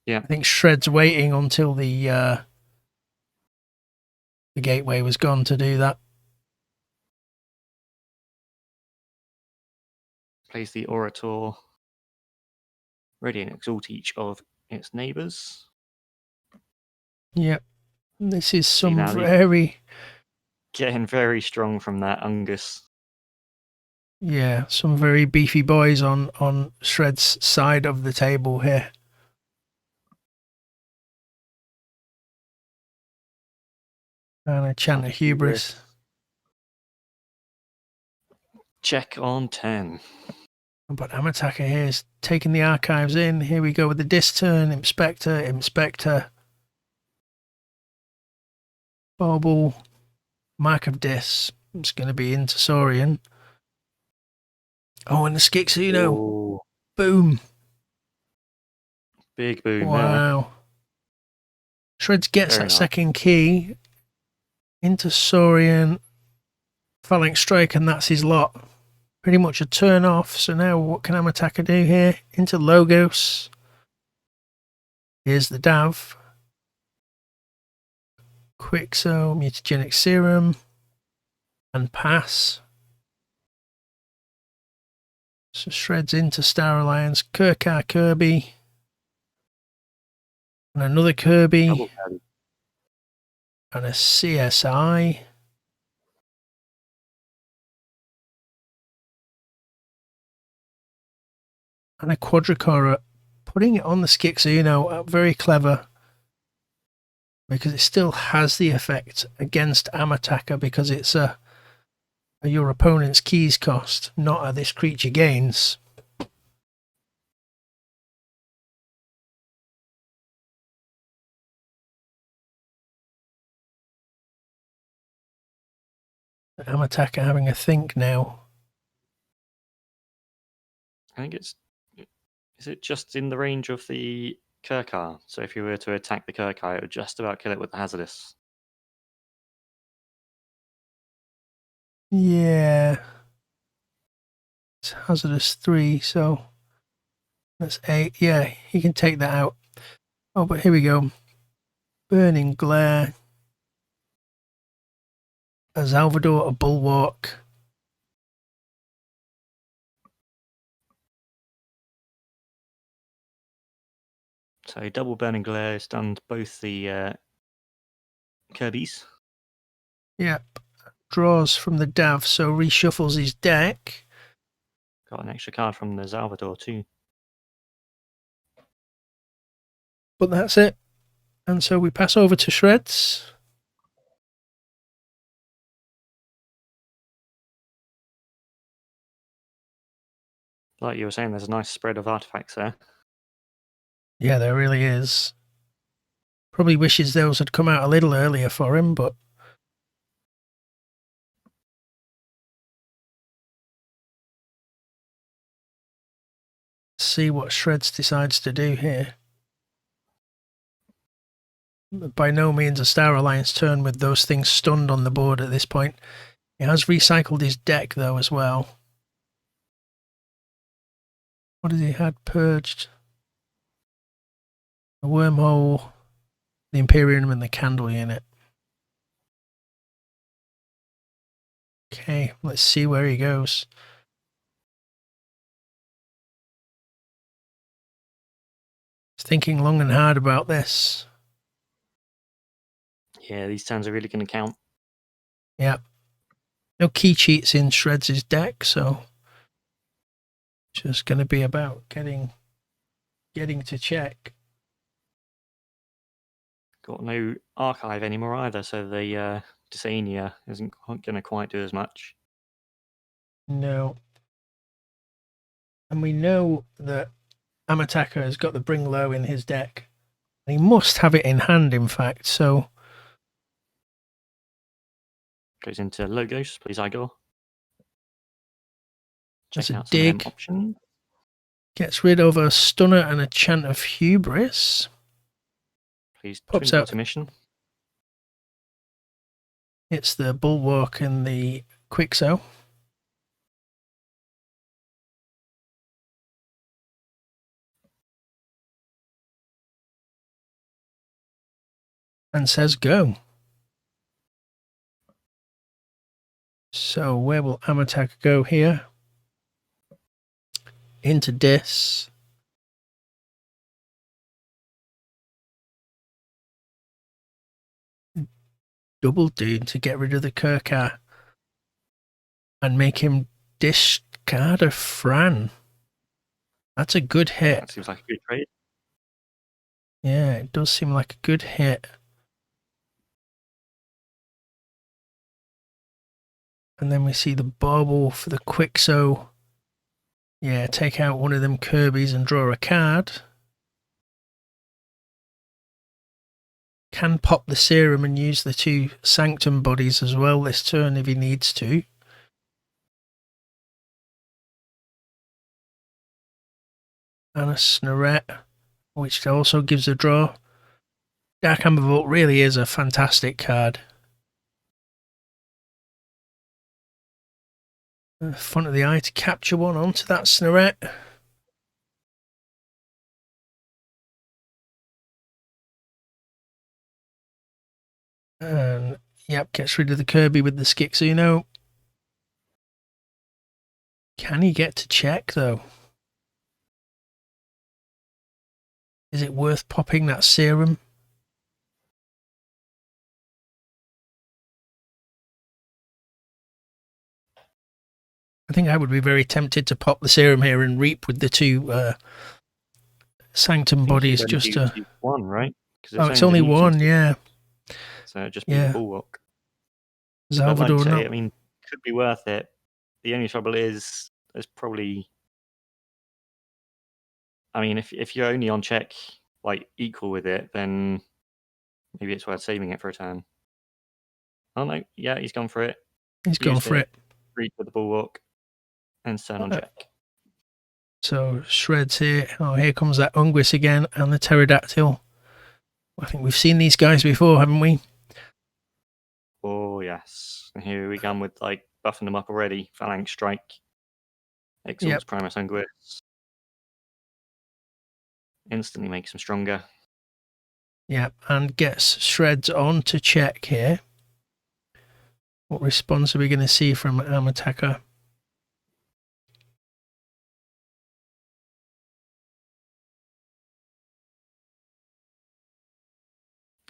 Yeah. I think Sredz waiting until the gateway was gone to do that. Plays the Orator. Ready and exalt each of its neighbours. Yep. This is some now, very... Getting very strong from that Ungus. Yeah, some very beefy boys on Sred's side of the table here. And a chant of hubris. Check on 10. But Amrtaka here is taking the archives in. Here we go with the disc turn. Inspector. Bauble. Mark of Dis. It's going to be into Saurian. Oh, and the Skixuno. Ooh. Boom. Big boom. Wow. There. Sredz gets that second key into Saurian. Phalanx Strike, and that's his lot. Pretty much a turn off. So now what can Amrtaka do here? Into Logos. Here's the Dav. Quixo, Mutagenic Serum. And pass. So Sredz into Star Alliance. Kirkar Kirby. And another Kirby. And a CSI. And a Quadricorn. Putting it on the Skixuno, very clever. Because it still has the effect against Amrtaka because it's a your opponent's keys cost, not a this creature gains. Amrtaka having a think now. I think is it just in the range of the Kirkar? So if you were to attack the Kirkar, it would just about kill it with the Hazardous. Yeah. It's Hazardous 3, so that's 8. Yeah, he can take that out. Oh, but here we go. Burning Glare. A Salvador, a Bulwark. So double Burning Glare stunned both the Kirby's. Yep. Draws from the Dav, so reshuffles his deck. Got an extra card from the Salvador too. But that's it. And so we pass over to Sredz. Like you were saying, there's a nice spread of artifacts there. Yeah, there really is. Probably wishes those had come out a little earlier for him, but see what Sredz decides to do here. By no means a Star Alliance turn with those things stunned on the board at this point. He has recycled his deck though as well. What has he had purged? The Wormhole, the Imperium and the Candle Unit. Okay, let's see where he goes. He's thinking long and hard about this. Yeah, these turns are really going to count. Yeah. No key cheats in Sred's deck, so just going to be about getting to check. Got no archive anymore either, so the Dysania isn't going to quite do as much. No. And we know that Amrtaka has got the Bring Low in his deck. He must have it in hand, in fact, so... Goes into Logos, please, Igor. That's Check a out some dig. options. Gets rid of a Stunner and a Chant of Hubris. Please, Pops Twin out. Mission. It's the Bulwark and the Quixo. And says go. So where will Amrtaka go here? Into Dis. Double Doom to get rid of the Kirkar and make him discard a Fran. That's a good hit. That seems like a good trade. Yeah, it does seem like a good hit. And then we see the bauble for the Quixo. Yeah, take out one of them Kirby's and draw a card. Can pop the serum and use the 2 Sanctum bodies as well this turn if he needs to. And a Sredz, which also gives a draw. Dark Amber Vault really is a fantastic card. Front of the eye to capture one onto that Sredz. And yep, gets rid of the Kirby with the Skixuno. Can he get to check though? Is it worth popping that serum? I think I would be very tempted to pop the serum here and reap with the 2 Sanctum bodies just to... one, right? Oh, it's only one, yeah. So it'd just be the Bulwark. Salvador, like I mean, could be worth it. The only trouble is, there's probably... I mean, if you're only on check, like, equal with it, then maybe it's worth saving it for a turn. Oh, no. Yeah, he's gone for it. He's gone for it. Reap with the Bulwark. And turn on check. So, Sredz here. Oh, here comes that Unguis again and the Pterodactyl. I think we've seen these guys before, haven't we? Oh, yes. And here we come with, like, buffing them up already. Phalanx Strike. Exalts Primus Unguis. Instantly makes them stronger. Yep, and gets Sredz on to check here. What response are we going to see from Amrtaka?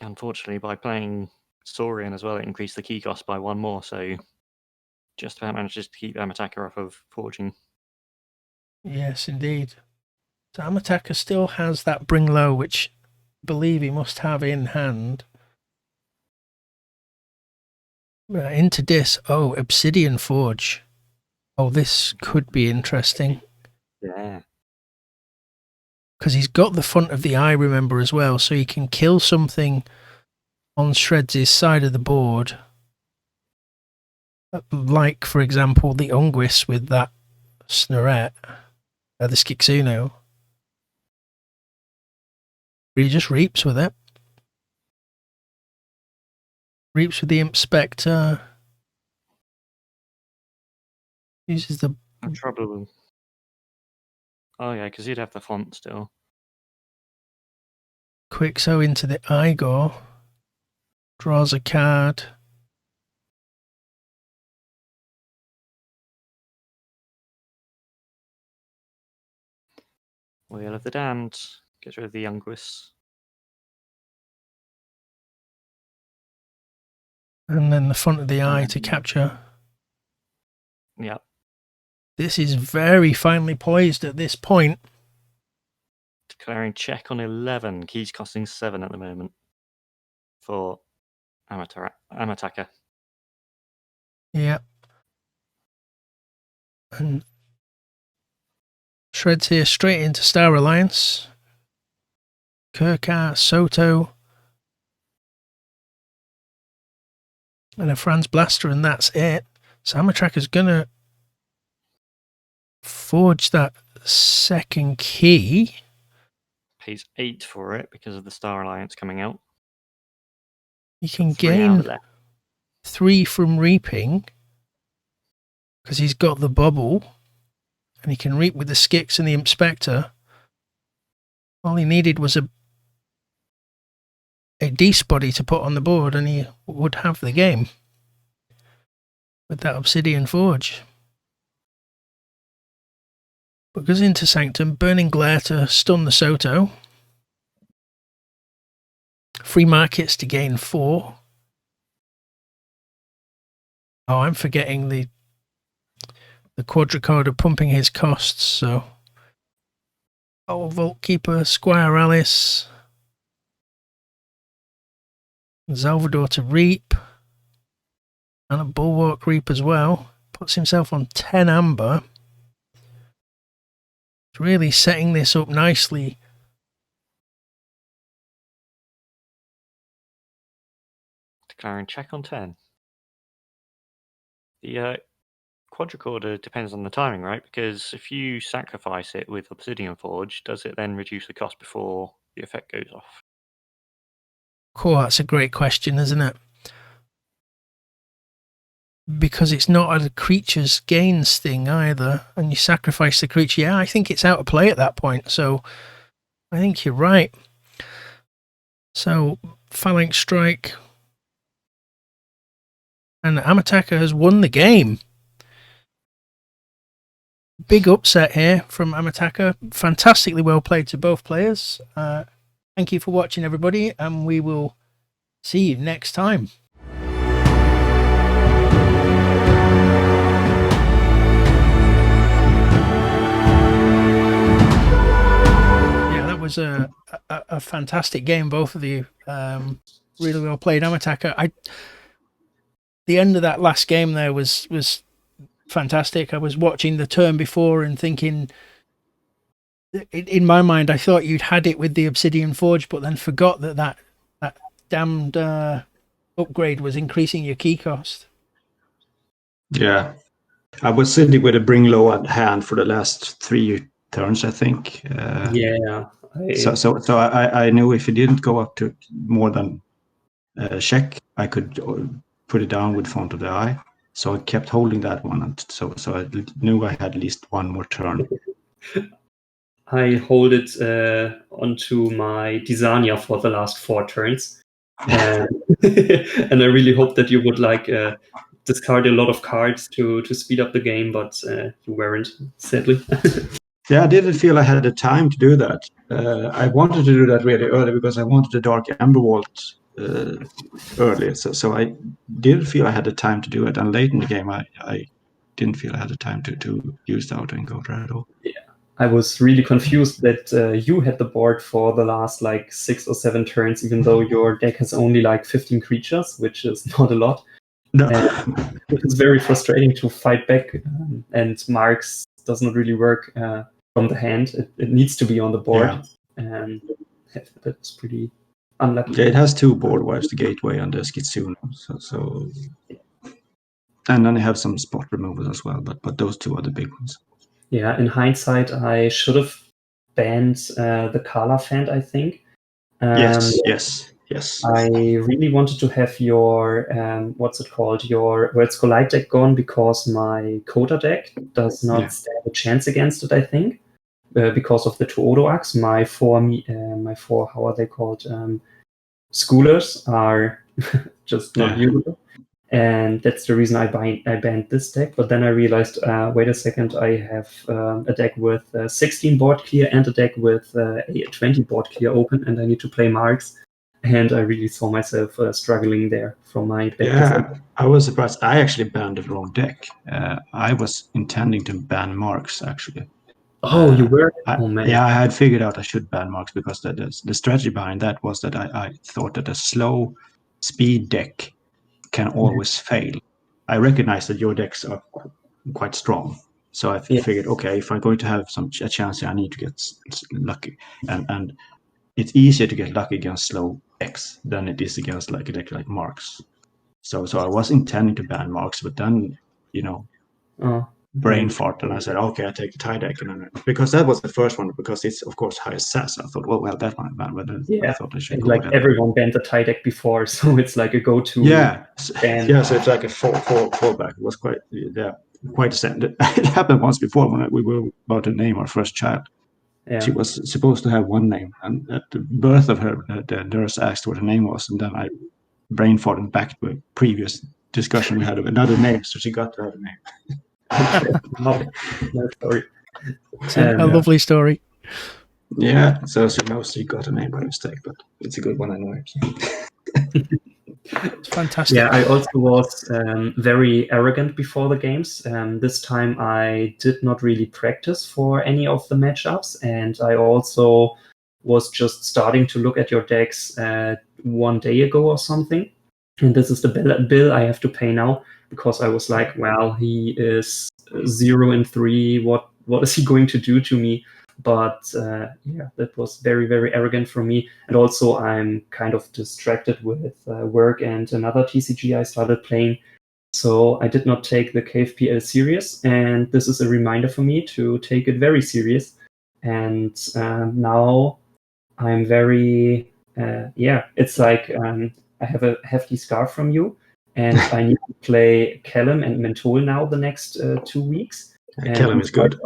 Unfortunately, by playing Saurian as well, it increased the key cost by 1 more, so just about manages to keep Amrtaka off of forging. Yes, indeed. So Amrtaka still has that Bring Low, which I believe he must have in hand. Into Dis. Oh, Obsidian Forge. Oh, this could be interesting. Yeah. Because he's got the front of the eye, remember, as well, so he can kill something on Sredz' side of the board. Like, for example, the Unguis with that Sredz, the Skixuno. He just reaps with it. Reaps with the Imp Spectre. Uses the... Trouble. Oh, yeah, because you'd have the font still. Quixo into the Igor. Draws a card. Wheel of the Damned. Gets rid of the Unguis. And then the front of the eye to capture. Yep. This is very finely poised at this point. Declaring check on 11. Keys costing 7 at the moment. For Amrtaka. Yep. And Sredz here straight into Star Alliance. Kirkar, Soto. And a Franz Blaster, and that's it. So Amrtaka's going to forge that second key. Pays 8 for it because of the Star Alliance coming out. You can gain 3 from reaping because he's got the bubble and he can reap with the Skix and the Inspector. All he needed was a Beast Body to put on the board and he would have the game with that Obsidian Forge. But goes into Sanctum, Burning Glare to stun the Soto. Free markets to gain 4. Oh, I'm forgetting the Quadricorder pumping his costs, so... Oh, Vault Keeper, Squire Alice. Salvador to reap. And a Bulwark Reap as well. Puts himself on 10 amber. It's really setting this up nicely. Declaring check on 10. The Quadricorder depends on the timing, right? Because if you sacrifice it with Obsidian Forge, does it then reduce the cost before the effect goes off? Cool, that's a great question, isn't it? Because it's not a creature's gains thing either, and you sacrifice the creature. Yeah, I think it's out of play at that point, so I think you're right. So, Phalanx Strike. And Amrtaka has won the game. Big upset here from Amrtaka. Fantastically well played to both players. Thank you for watching, everybody, and we will see you next time. Yeah, that was a fantastic game, both of you. Really well played, Amrtaka. The end of that last game there was fantastic. I was watching the turn before and thinking, in my mind, I thought you'd had it with the Obsidian Forge, but then forgot that damned upgrade was increasing your key cost. Yeah, I was sitting with a bring low at hand for the last 3 turns, I think. Yeah. So I knew if it didn't go up to more than check, I could put it down with Font of the Eye. So I kept holding that one, and so I knew I had at least one more turn. I hold it onto my Desania for the last 4 turns, and I really hope that you would discard a lot of cards to speed up the game, but you weren't, sadly. Yeah, I didn't feel I had the time to do that. I wanted to do that really early because I wanted the Dark Ember Vault early, so I didn't feel I had the time to do it. And late in the game, I didn't feel I had the time to use the Outer Encoder at all. Yeah, I was really confused that you had the board for the last 6 or 7 turns, even though your deck has only 15 creatures, which is not a lot. No, it was very frustrating to fight back, and Marks does not really work from the hand. It needs to be on the board, and that's pretty unlucky. Yeah, it has 2 board wipes, the Gateway and the Skitsune. So and then I have some spot removals as well, but those 2 are the big ones. Yeah, in hindsight, I should have banned the Kala Fand, I think. Yes. I really wanted to have your what's it called? Your World's Collide deck gone, because my Coda deck does not stand a chance against it, I think. Because of the 2 Odoax, my 4 how are they called? Schoolers are just not usable. And that's the reason I banned this deck. But then I realized, wait a second, I have a deck with 16 board clear and a deck with a 20 board clear open, and I need to play Marks. And I really saw myself struggling there from my deck. Yeah, I was surprised. I actually banned the wrong deck. I was intending to ban Marks, actually. Oh, you were? Oh, man. Yeah, I had figured out I should ban Marks because the strategy behind that was that I thought that a slow speed deck can always fail. I recognize that your decks are quite strong. So I figured, okay, if I'm going to have a chance here, I need to get lucky. And it's easier to get lucky against slow decks than it is against a deck like Marks. So I was intending to ban Marks, but then, brain fart, and I said, okay, I take the tie deck, and because that was the first one, because it's of course highest SAS. I thought, well, that one, but I thought I should and go like with that. everyone banned the tie deck before, so it's like a go-to. Yeah, ban. yeah. So it's like a fallback. It was quite quite a set. It happened once before when we were about to name our first child. Yeah. She was supposed to have one name, and at the birth of her, the nurse asked what her name was, and then I brain farted back to a previous discussion we had of another name, so she got to have a name. No story. It's a lovely story. Yeah, so she knows she got a name by mistake, but it's a good one anyway. It's fantastic. Yeah, I also was very arrogant before the games. This time I did not really practice for any of the matchups, and I also was just starting to look at your decks 1 day ago or something. And this is the bill I have to pay now, because I was like, well, he is 0-3. What is he going to do to me? But yeah, that was very, very arrogant from me. And also, I'm kind of distracted with work and another TCG I started playing. So I did not take the KFPL serious. And this is a reminder for me to take it very serious. And now I'm very, it's like I have a hefty scarf from you. And I need to play Callum and Menthol now the next 2 weeks. Callum is good.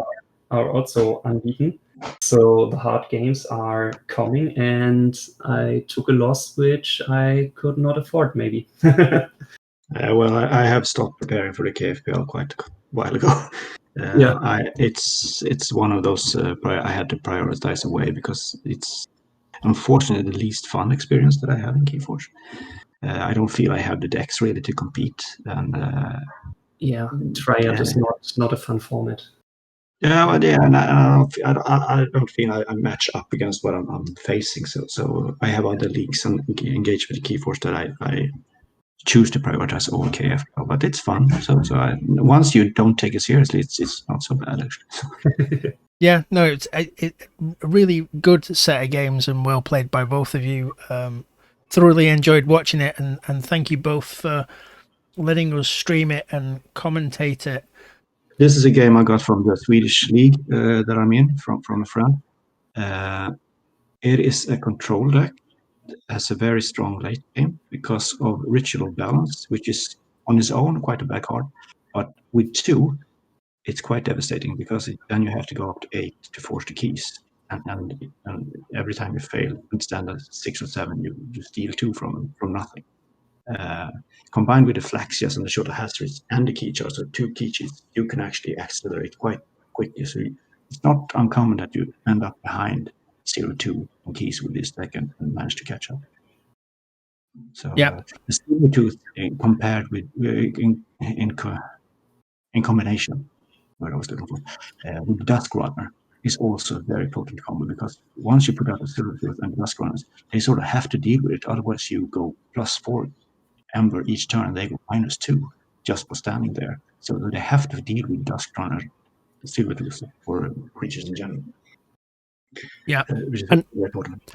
Are also unbeaten. So the hard games are coming, and I took a loss which I could not afford, maybe. Well, I have stopped preparing for the KFPL quite a while ago. It's one of those I had to prioritize away, because it's unfortunately the least fun experience that I have in Keyforge. I don't feel I have the decks really to compete, and Triad is not a fun format. Yeah, well, yeah, and I don't feel I match up against what I'm facing. So I have other leagues and engage with the Keyforge that I choose to prioritize over KFPL, but it's fun. So once you don't take it seriously, it's not so bad actually. Yeah, no, it's a really good set of games and well played by both of you. Thoroughly enjoyed watching it, and thank you both for letting us stream it and commentate it. This is a game I got from the Swedish league that I'm in from a friend. It is a control deck. It has a very strong late game because of ritual balance, which is on its own quite a bad card. But with 2, it's quite devastating, because then you have to go up to 8 to force the keys. And every time you fail, instead of 6 or 7, you steal 2 from nothing. Combined with the Flaxias and the shorter hazards and the key charts, so 2 key cheats, you can actually accelerate quite quickly. So it's not uncommon that you end up behind 0-2 on keys with this deck and manage to catch up. So yeah, the silver tooth compared with in combination, what I was looking for, with the Dusk Runner is also a very potent combo, because once you put out the silver tooth and Dusk Runners, they sort of have to deal with it. Otherwise, you go +4 Ember each turn, and they go -2 just for standing there. So they have to deal with Dusk Runner, silver tooth, for creatures in general. Yeah, which is very important.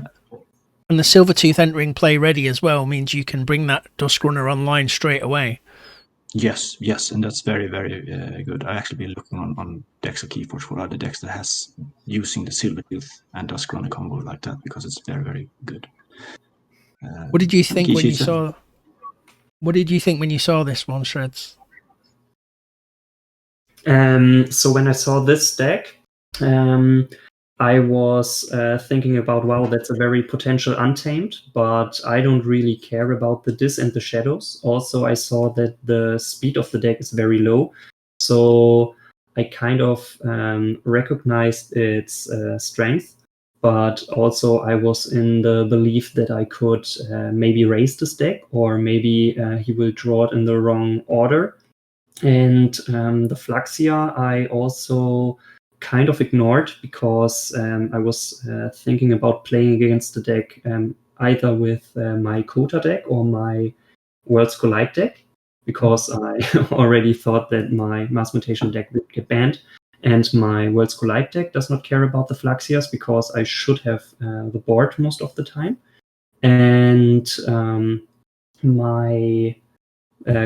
And the Silvertooth entering play ready as well means you can bring that Dusk Runner online straight away. Yes, and that's very, very good. I actually been looking on decks of Keyforge for other decks that has using the Silvertooth and Dusk Runner combo like that, because it's very, very good. What did you think when you saw? What did you think when you saw this one, Sredz? So when I saw this deck, I was thinking about, wow, that's a very potential Untamed, but I don't really care about the Dis and the Shadows. Also, I saw that the speed of the deck is very low, so I kind of recognized its strength, but also I was in the belief that I could maybe raise this deck, or maybe he will draw it in the wrong order. And the Flaxia I also kind of ignored, because I was thinking about playing against the deck either with my Kota deck or my Worlds Collide deck, because I already thought that my Mass Mutation deck would get banned, and my Worlds Collide deck does not care about the Flaxias, because I should have the board most of the time. And my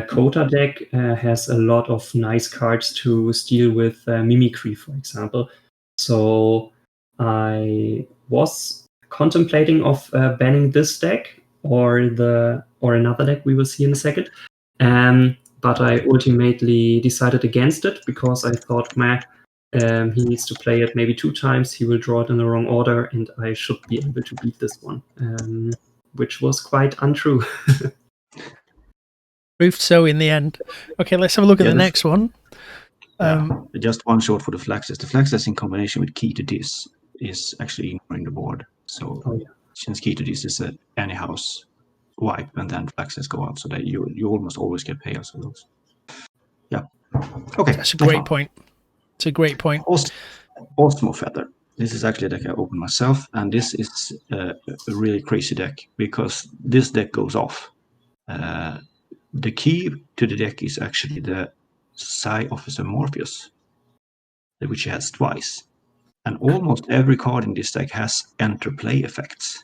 Kota deck has a lot of nice cards to steal with Mimicry, for example. So I was contemplating of banning this deck or another deck we will see in a second. But I ultimately decided against it because I thought, he needs to play it maybe 2 times, he will draw it in the wrong order, and I should be able to beat this one, which was quite untrue. Proved so in the end. Okay, let's have a look at the next one. Just one short for the Flaxes. The Flaxes in combination with Key to This is actually ignoring the board. So since Key to This is a any house wipe and then Flaxes go out, so that you almost always get payouts of those. Yeah. Okay. That's a great point. It's a great point. Osmo Feather. This is actually a deck I opened myself, and this is a really crazy deck because this deck goes off. The key to the deck is actually the Psi Officer Morpheus, which he has twice. And almost every card in this deck has enter play effects.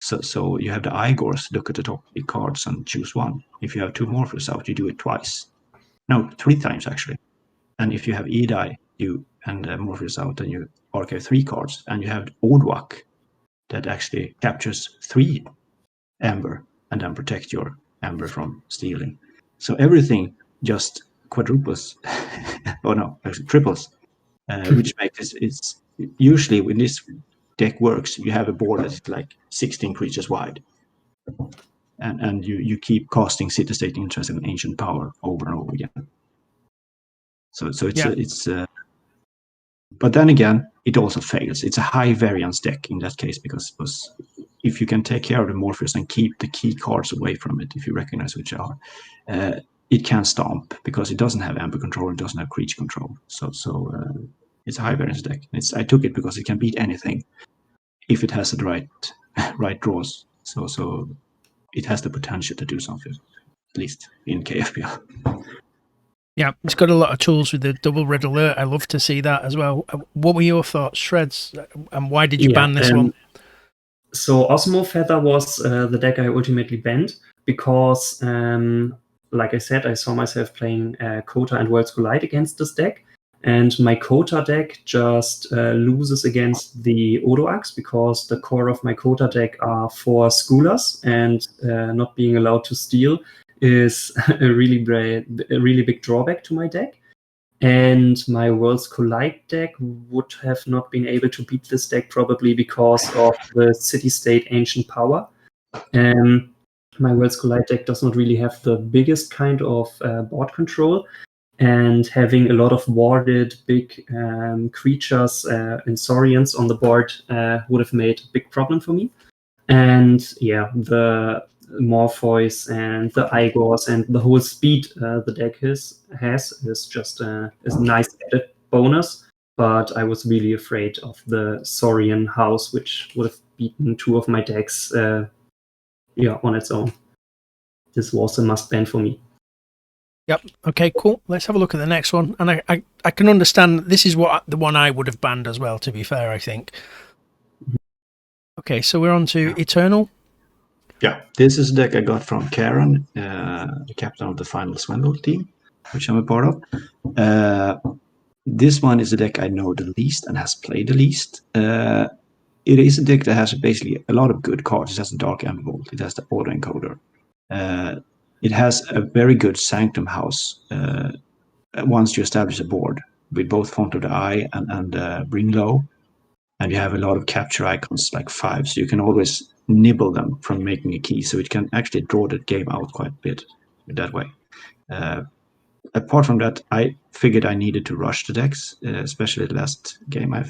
So you have the Igors, look at the top 3 cards and choose one. If you have 2 Morpheus out, you do it twice. No, 3 times actually. And if you have Edai and Morpheus out, then you archive 3 cards. And you have Odwak that actually captures 3 Amber and then protect your Amber from stealing. So everything just quadruples, actually triples, which makes it's usually when this deck works, you have a board that is like 16 creatures wide, and you keep casting City State Interest and Ancient Power over and over again. So it's but then again, it also fails. It's a high variance deck in that case because if you can take care of the Morpheus and keep the key cards away from it, if you recognize which are, it can stomp because it doesn't have Amber control, it doesn't have creature control. So it's a high variance deck. I took it because it can beat anything if it has the right draws. So it has the potential to do something, at least in KFPL. Yeah, it's got a lot of tools with the double red alert. I love to see that as well. What were your thoughts, Sredz, and why did you ban this one? So Osmo Feather was the deck I ultimately banned because, like I said, I saw myself playing Kota and Worlds Collide against this deck. And my Kota deck just loses against the Odoax because the core of my Kota deck are 4 Schoolers, and not being allowed to steal is a really big drawback to my deck. And my Worlds Collide deck would have not been able to beat this deck probably because of the City-State Ancient Power. My Worlds Collide deck does not really have the biggest kind of board control, and having a lot of warded big creatures and Saurians on the board would have made a big problem for me. And the Morpheus and the Igors and the whole speed the deck has is just a nice added bonus. But I was really afraid of the Saurian house, which would have beaten 2 of my decks on its own. This was a must ban for me. Yep. Okay, cool. Let's have a look at the next one. And I can understand this is the one I would have banned as well, to be fair, I think. Okay, so we're on to Eternal. Yeah, this is a deck I got from Karen, the captain of the Final Swindle team, which I'm a part of. This one is a deck I know the least and has played the least. It is a deck that has basically a lot of good cards. It has the Dark Emerald, it has the Autoencoder. It has a very good Sanctum house once you establish a board with both Font of the Eye and Bring Low. And you have a lot of capture icons like 5, so you can always nibble them from making a key, so it can actually draw the game out quite a bit that way. Apart from that, I figured I needed to rush the decks, especially the last game. I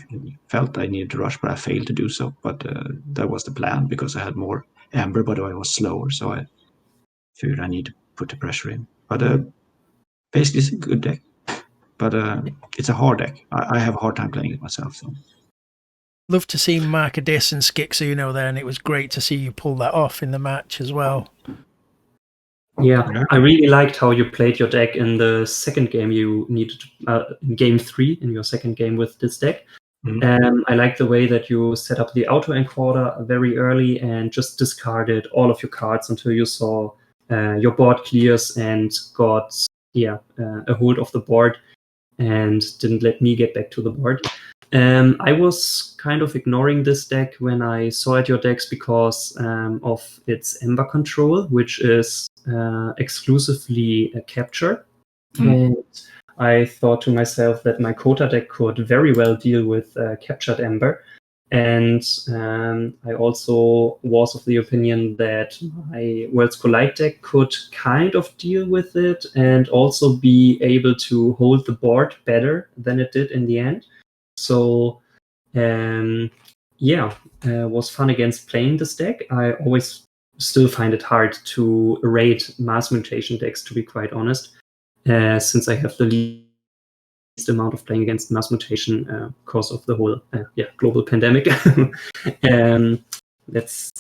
felt I needed to rush, but I failed to do so. But that was the plan because I had more Amber, but I was slower, so I figured I need to put the pressure in. But basically, it's a good deck, but it's a hard deck. I have a hard time playing it myself. So. Love to see Markadis and Skixuno there, and it was great to see you pull that off in the match as well. Yeah, I really liked how you played your deck in the second game. You needed in game 3 in your second game with this deck. I like the way that you set up the Autoencoder very early and just discarded all of your cards until you saw your board clears and got a hold of the board and didn't let me get back to the board. I was kind of ignoring this deck when I saw at your decks because of its Ember control, which is exclusively a capture. And I thought to myself that my Kota deck could very well deal with captured Ember. And I also was of the opinion that my Worlds Collide deck could kind of deal with it and also be able to hold the board better than it did in the end. So, was fun against playing this deck. I always still find it hard to rate mass mutation decks, to be quite honest, since I have the least amount of playing against mass mutation because of the whole global pandemic. That's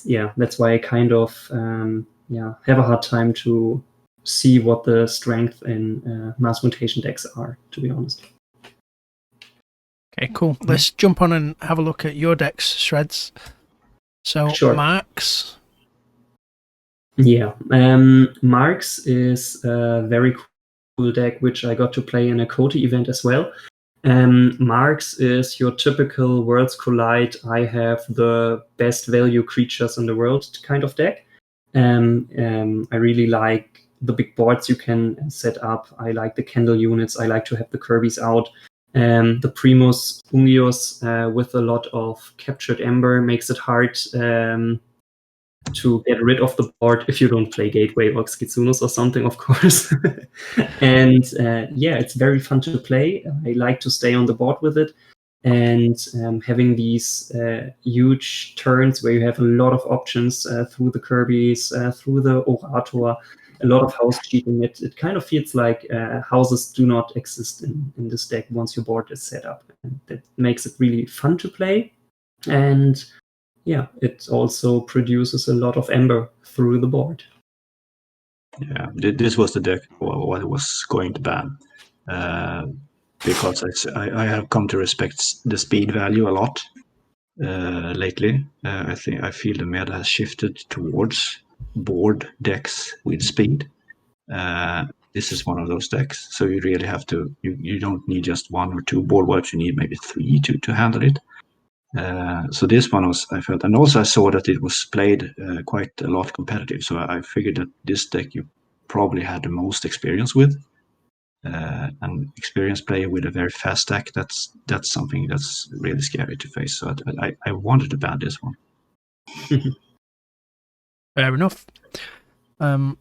why I kind of have a hard time to see what the strength in mass mutation decks are, to be honest. Okay, cool. Let's jump on and have a look at your decks, Sredz. So, Sure. Marks. Yeah, Marks is a very cool deck, which I got to play in a Kota event as well. Marks is your typical Worlds Collide, I have the best value creatures in the world kind of deck. I really like the big boards you can set up. I like the candle units. I like to have the Kirby's out. The Primus Ungios with a lot of captured Ember makes it hard to get rid of the board if you don't play Gateway or Skitsunus or something, of course. And it's very fun to play. I like to stay on the board with it. And having these huge turns where you have a lot of options through the Kirby's, through the Orator, a lot of house cheating, it kind of feels like houses do not exist in this deck once your board is set up. And that makes it really fun to play. And it also produces a lot of Ember through the board. Yeah, this was the deck what I was going to ban. Because I have come to respect the speed value a lot lately. I feel the meta has shifted towards board decks with speed. This is one of those decks, so you really have to. You don't need just one or two board wipes. You need maybe three to handle it. So this one was, I felt, and also I saw that it was played quite a lot competitive. So I figured that this deck you probably had the most experience with. An experienced player with a very fast deck, that's something that's really scary to face. So I wanted to ban this one. Fair enough. To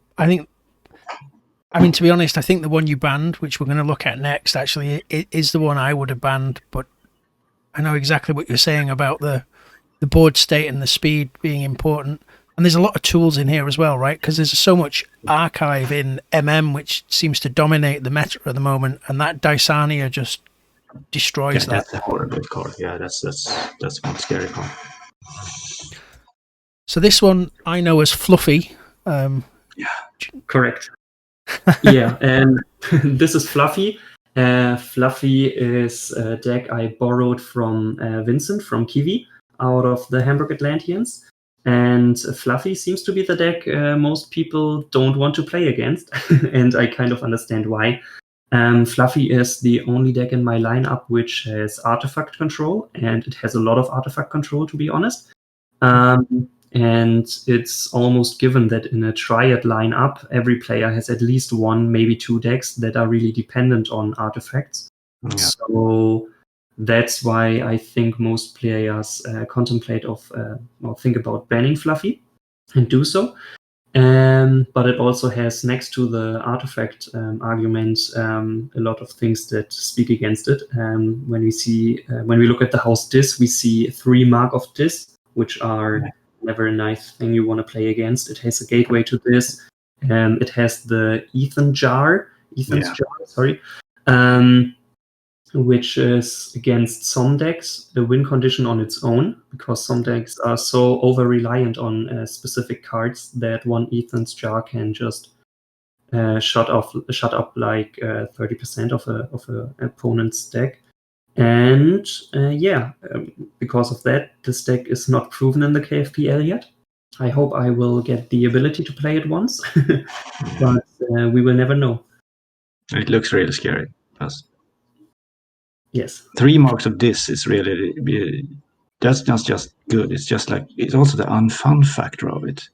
be honest, I think the one you banned, which we're going to look at next, actually is the one I would have banned. But I know exactly what you're saying about the board state and the speed being important. And there's a lot of tools in here as well, right? Because there's so much archive in MM, which seems to dominate the meta at the moment, and that Dysania just destroys that. That's a horrible card. Yeah, that's one scary card. So this one I know as Fluffy. Correct. And this is Fluffy. Fluffy is a deck I borrowed from Vincent from Kiwi out of the Hamburg Atlanteans. And Fluffy seems to be the deck most people don't want to play against, and I kind of understand why. Fluffy is the only deck in my lineup which has artifact control, and it has a lot of artifact control, to be honest. And it's almost given that in a triad lineup, every player has at least one, maybe two decks that are really dependent on artifacts. Yeah. So that's why I think most players contemplate or think about banning Fluffy and do so. But it also has, next to the artifact argument, a lot of things that speak against it. When we look at the house Dis, we see 3 Mark of Dis, which are never a nice thing you want to play against. It has a gateway to this. It has the Ethan's jar, which is against some decks a win condition on its own, because some decks are so over reliant on specific cards that one Ethan's jar can just shut up like 30% of a opponent's deck. And because of that, this deck is not proven in the KFPL yet. I hope I will get the ability to play it once, but we will never know. It looks really scary. Yes. 3 marks of this is really that's not just good. It's just like it's also the unfun factor of it,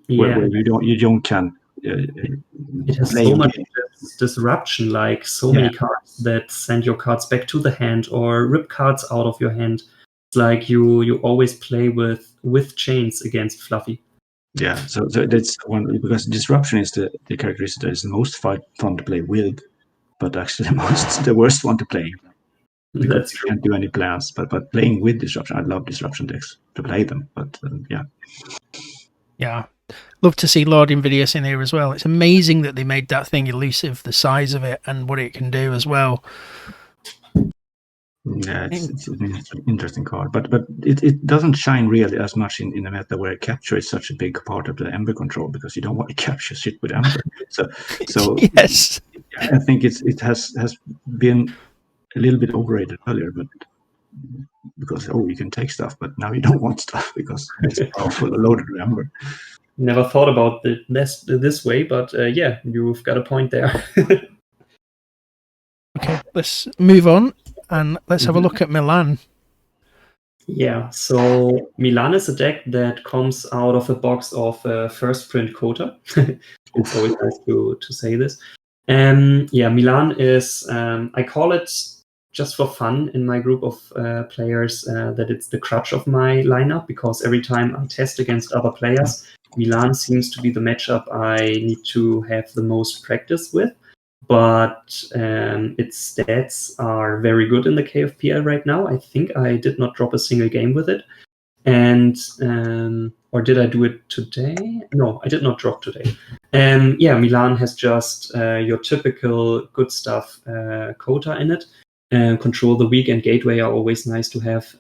where you don't can. It has play so a much game. disruption, like so many cards that send your cards back to the hand or rip cards out of your hand. It's like you always play with chains against Fluffy. Yeah, so that's one, because disruption is the characteristic that is the most fun to play with, but actually the worst one to play. Because That's you true. can't do any plans, but playing with disruption, I love disruption decks to play them. But Yeah. Love to see Lording Vidius in here as well. It's amazing that they made that thing elusive, the size of it and what it can do as well. Yeah, it's an interesting card, but it doesn't shine really as much in the meta where capture is such a big part of the Ember control, because you don't want to capture shit with Ember. So yes, I think it has been a little bit overrated earlier, but because you can take stuff, but now you don't want stuff because it's powerful loaded with Ember. Never thought about this way, but yeah, you've got a point there. Okay, let's move on and let's have a look at Milan. Yeah, so Milan is a deck that comes out of a box of first print Kota. It's always nice to say this. Yeah, Milan is, I call it just for fun in my group of players, that it's the crutch of my lineup, because every time I test against other players, Milan seems to be the matchup I need to have the most practice with. But its stats are very good in the KFPL right now. I think I did not drop a single game with it. And or did I do it today? No, I did not drop today. Yeah, Milan has just your typical good stuff Kota in it. Control the Weak and Gateway are always nice to have.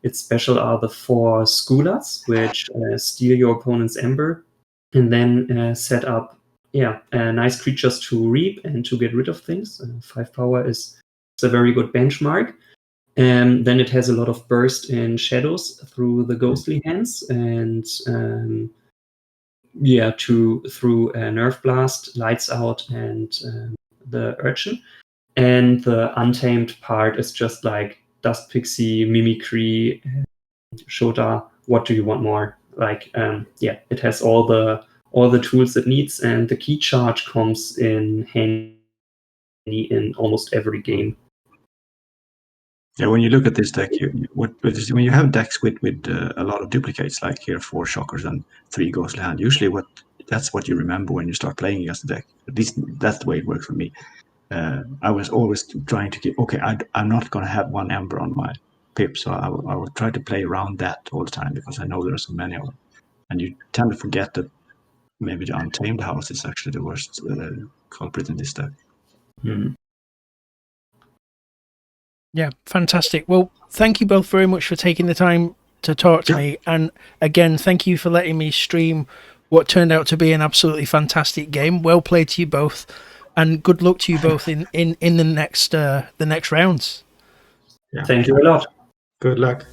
Its special are the 4 Schoolers, which steal your opponent's Ember and then set up nice creatures to reap and to get rid of things. 5 power is a very good benchmark. Then it has a lot of burst in shadows through the ghostly hands, and through Nerve Blast, Lights Out, and the Urchin. And the untamed part is just like Dust Pixie, Mimicry, Shota. What do you want more? Like, it has all the tools it needs, and the key charge comes in handy in almost every game. Yeah, when you look at this deck, when you have decks with a lot of duplicates, like here 4 Shockers and 3 Ghostly Hand, usually that's what you remember when you start playing against the deck. At least that's the way it worked for me. I was always trying to get, I'm not going to have 1 Ember on my pip, so I will try to play around that all the time, because I know there are so many of them. And you tend to forget that maybe the Untamed House is actually the worst culprit in this deck. Yeah, fantastic. Well, thank you both very much for taking the time to talk to me. And again, thank you for letting me stream what turned out to be an absolutely fantastic game. Well played to you both, and good luck to you both in the next rounds. Yeah. Thank you a lot. Good luck.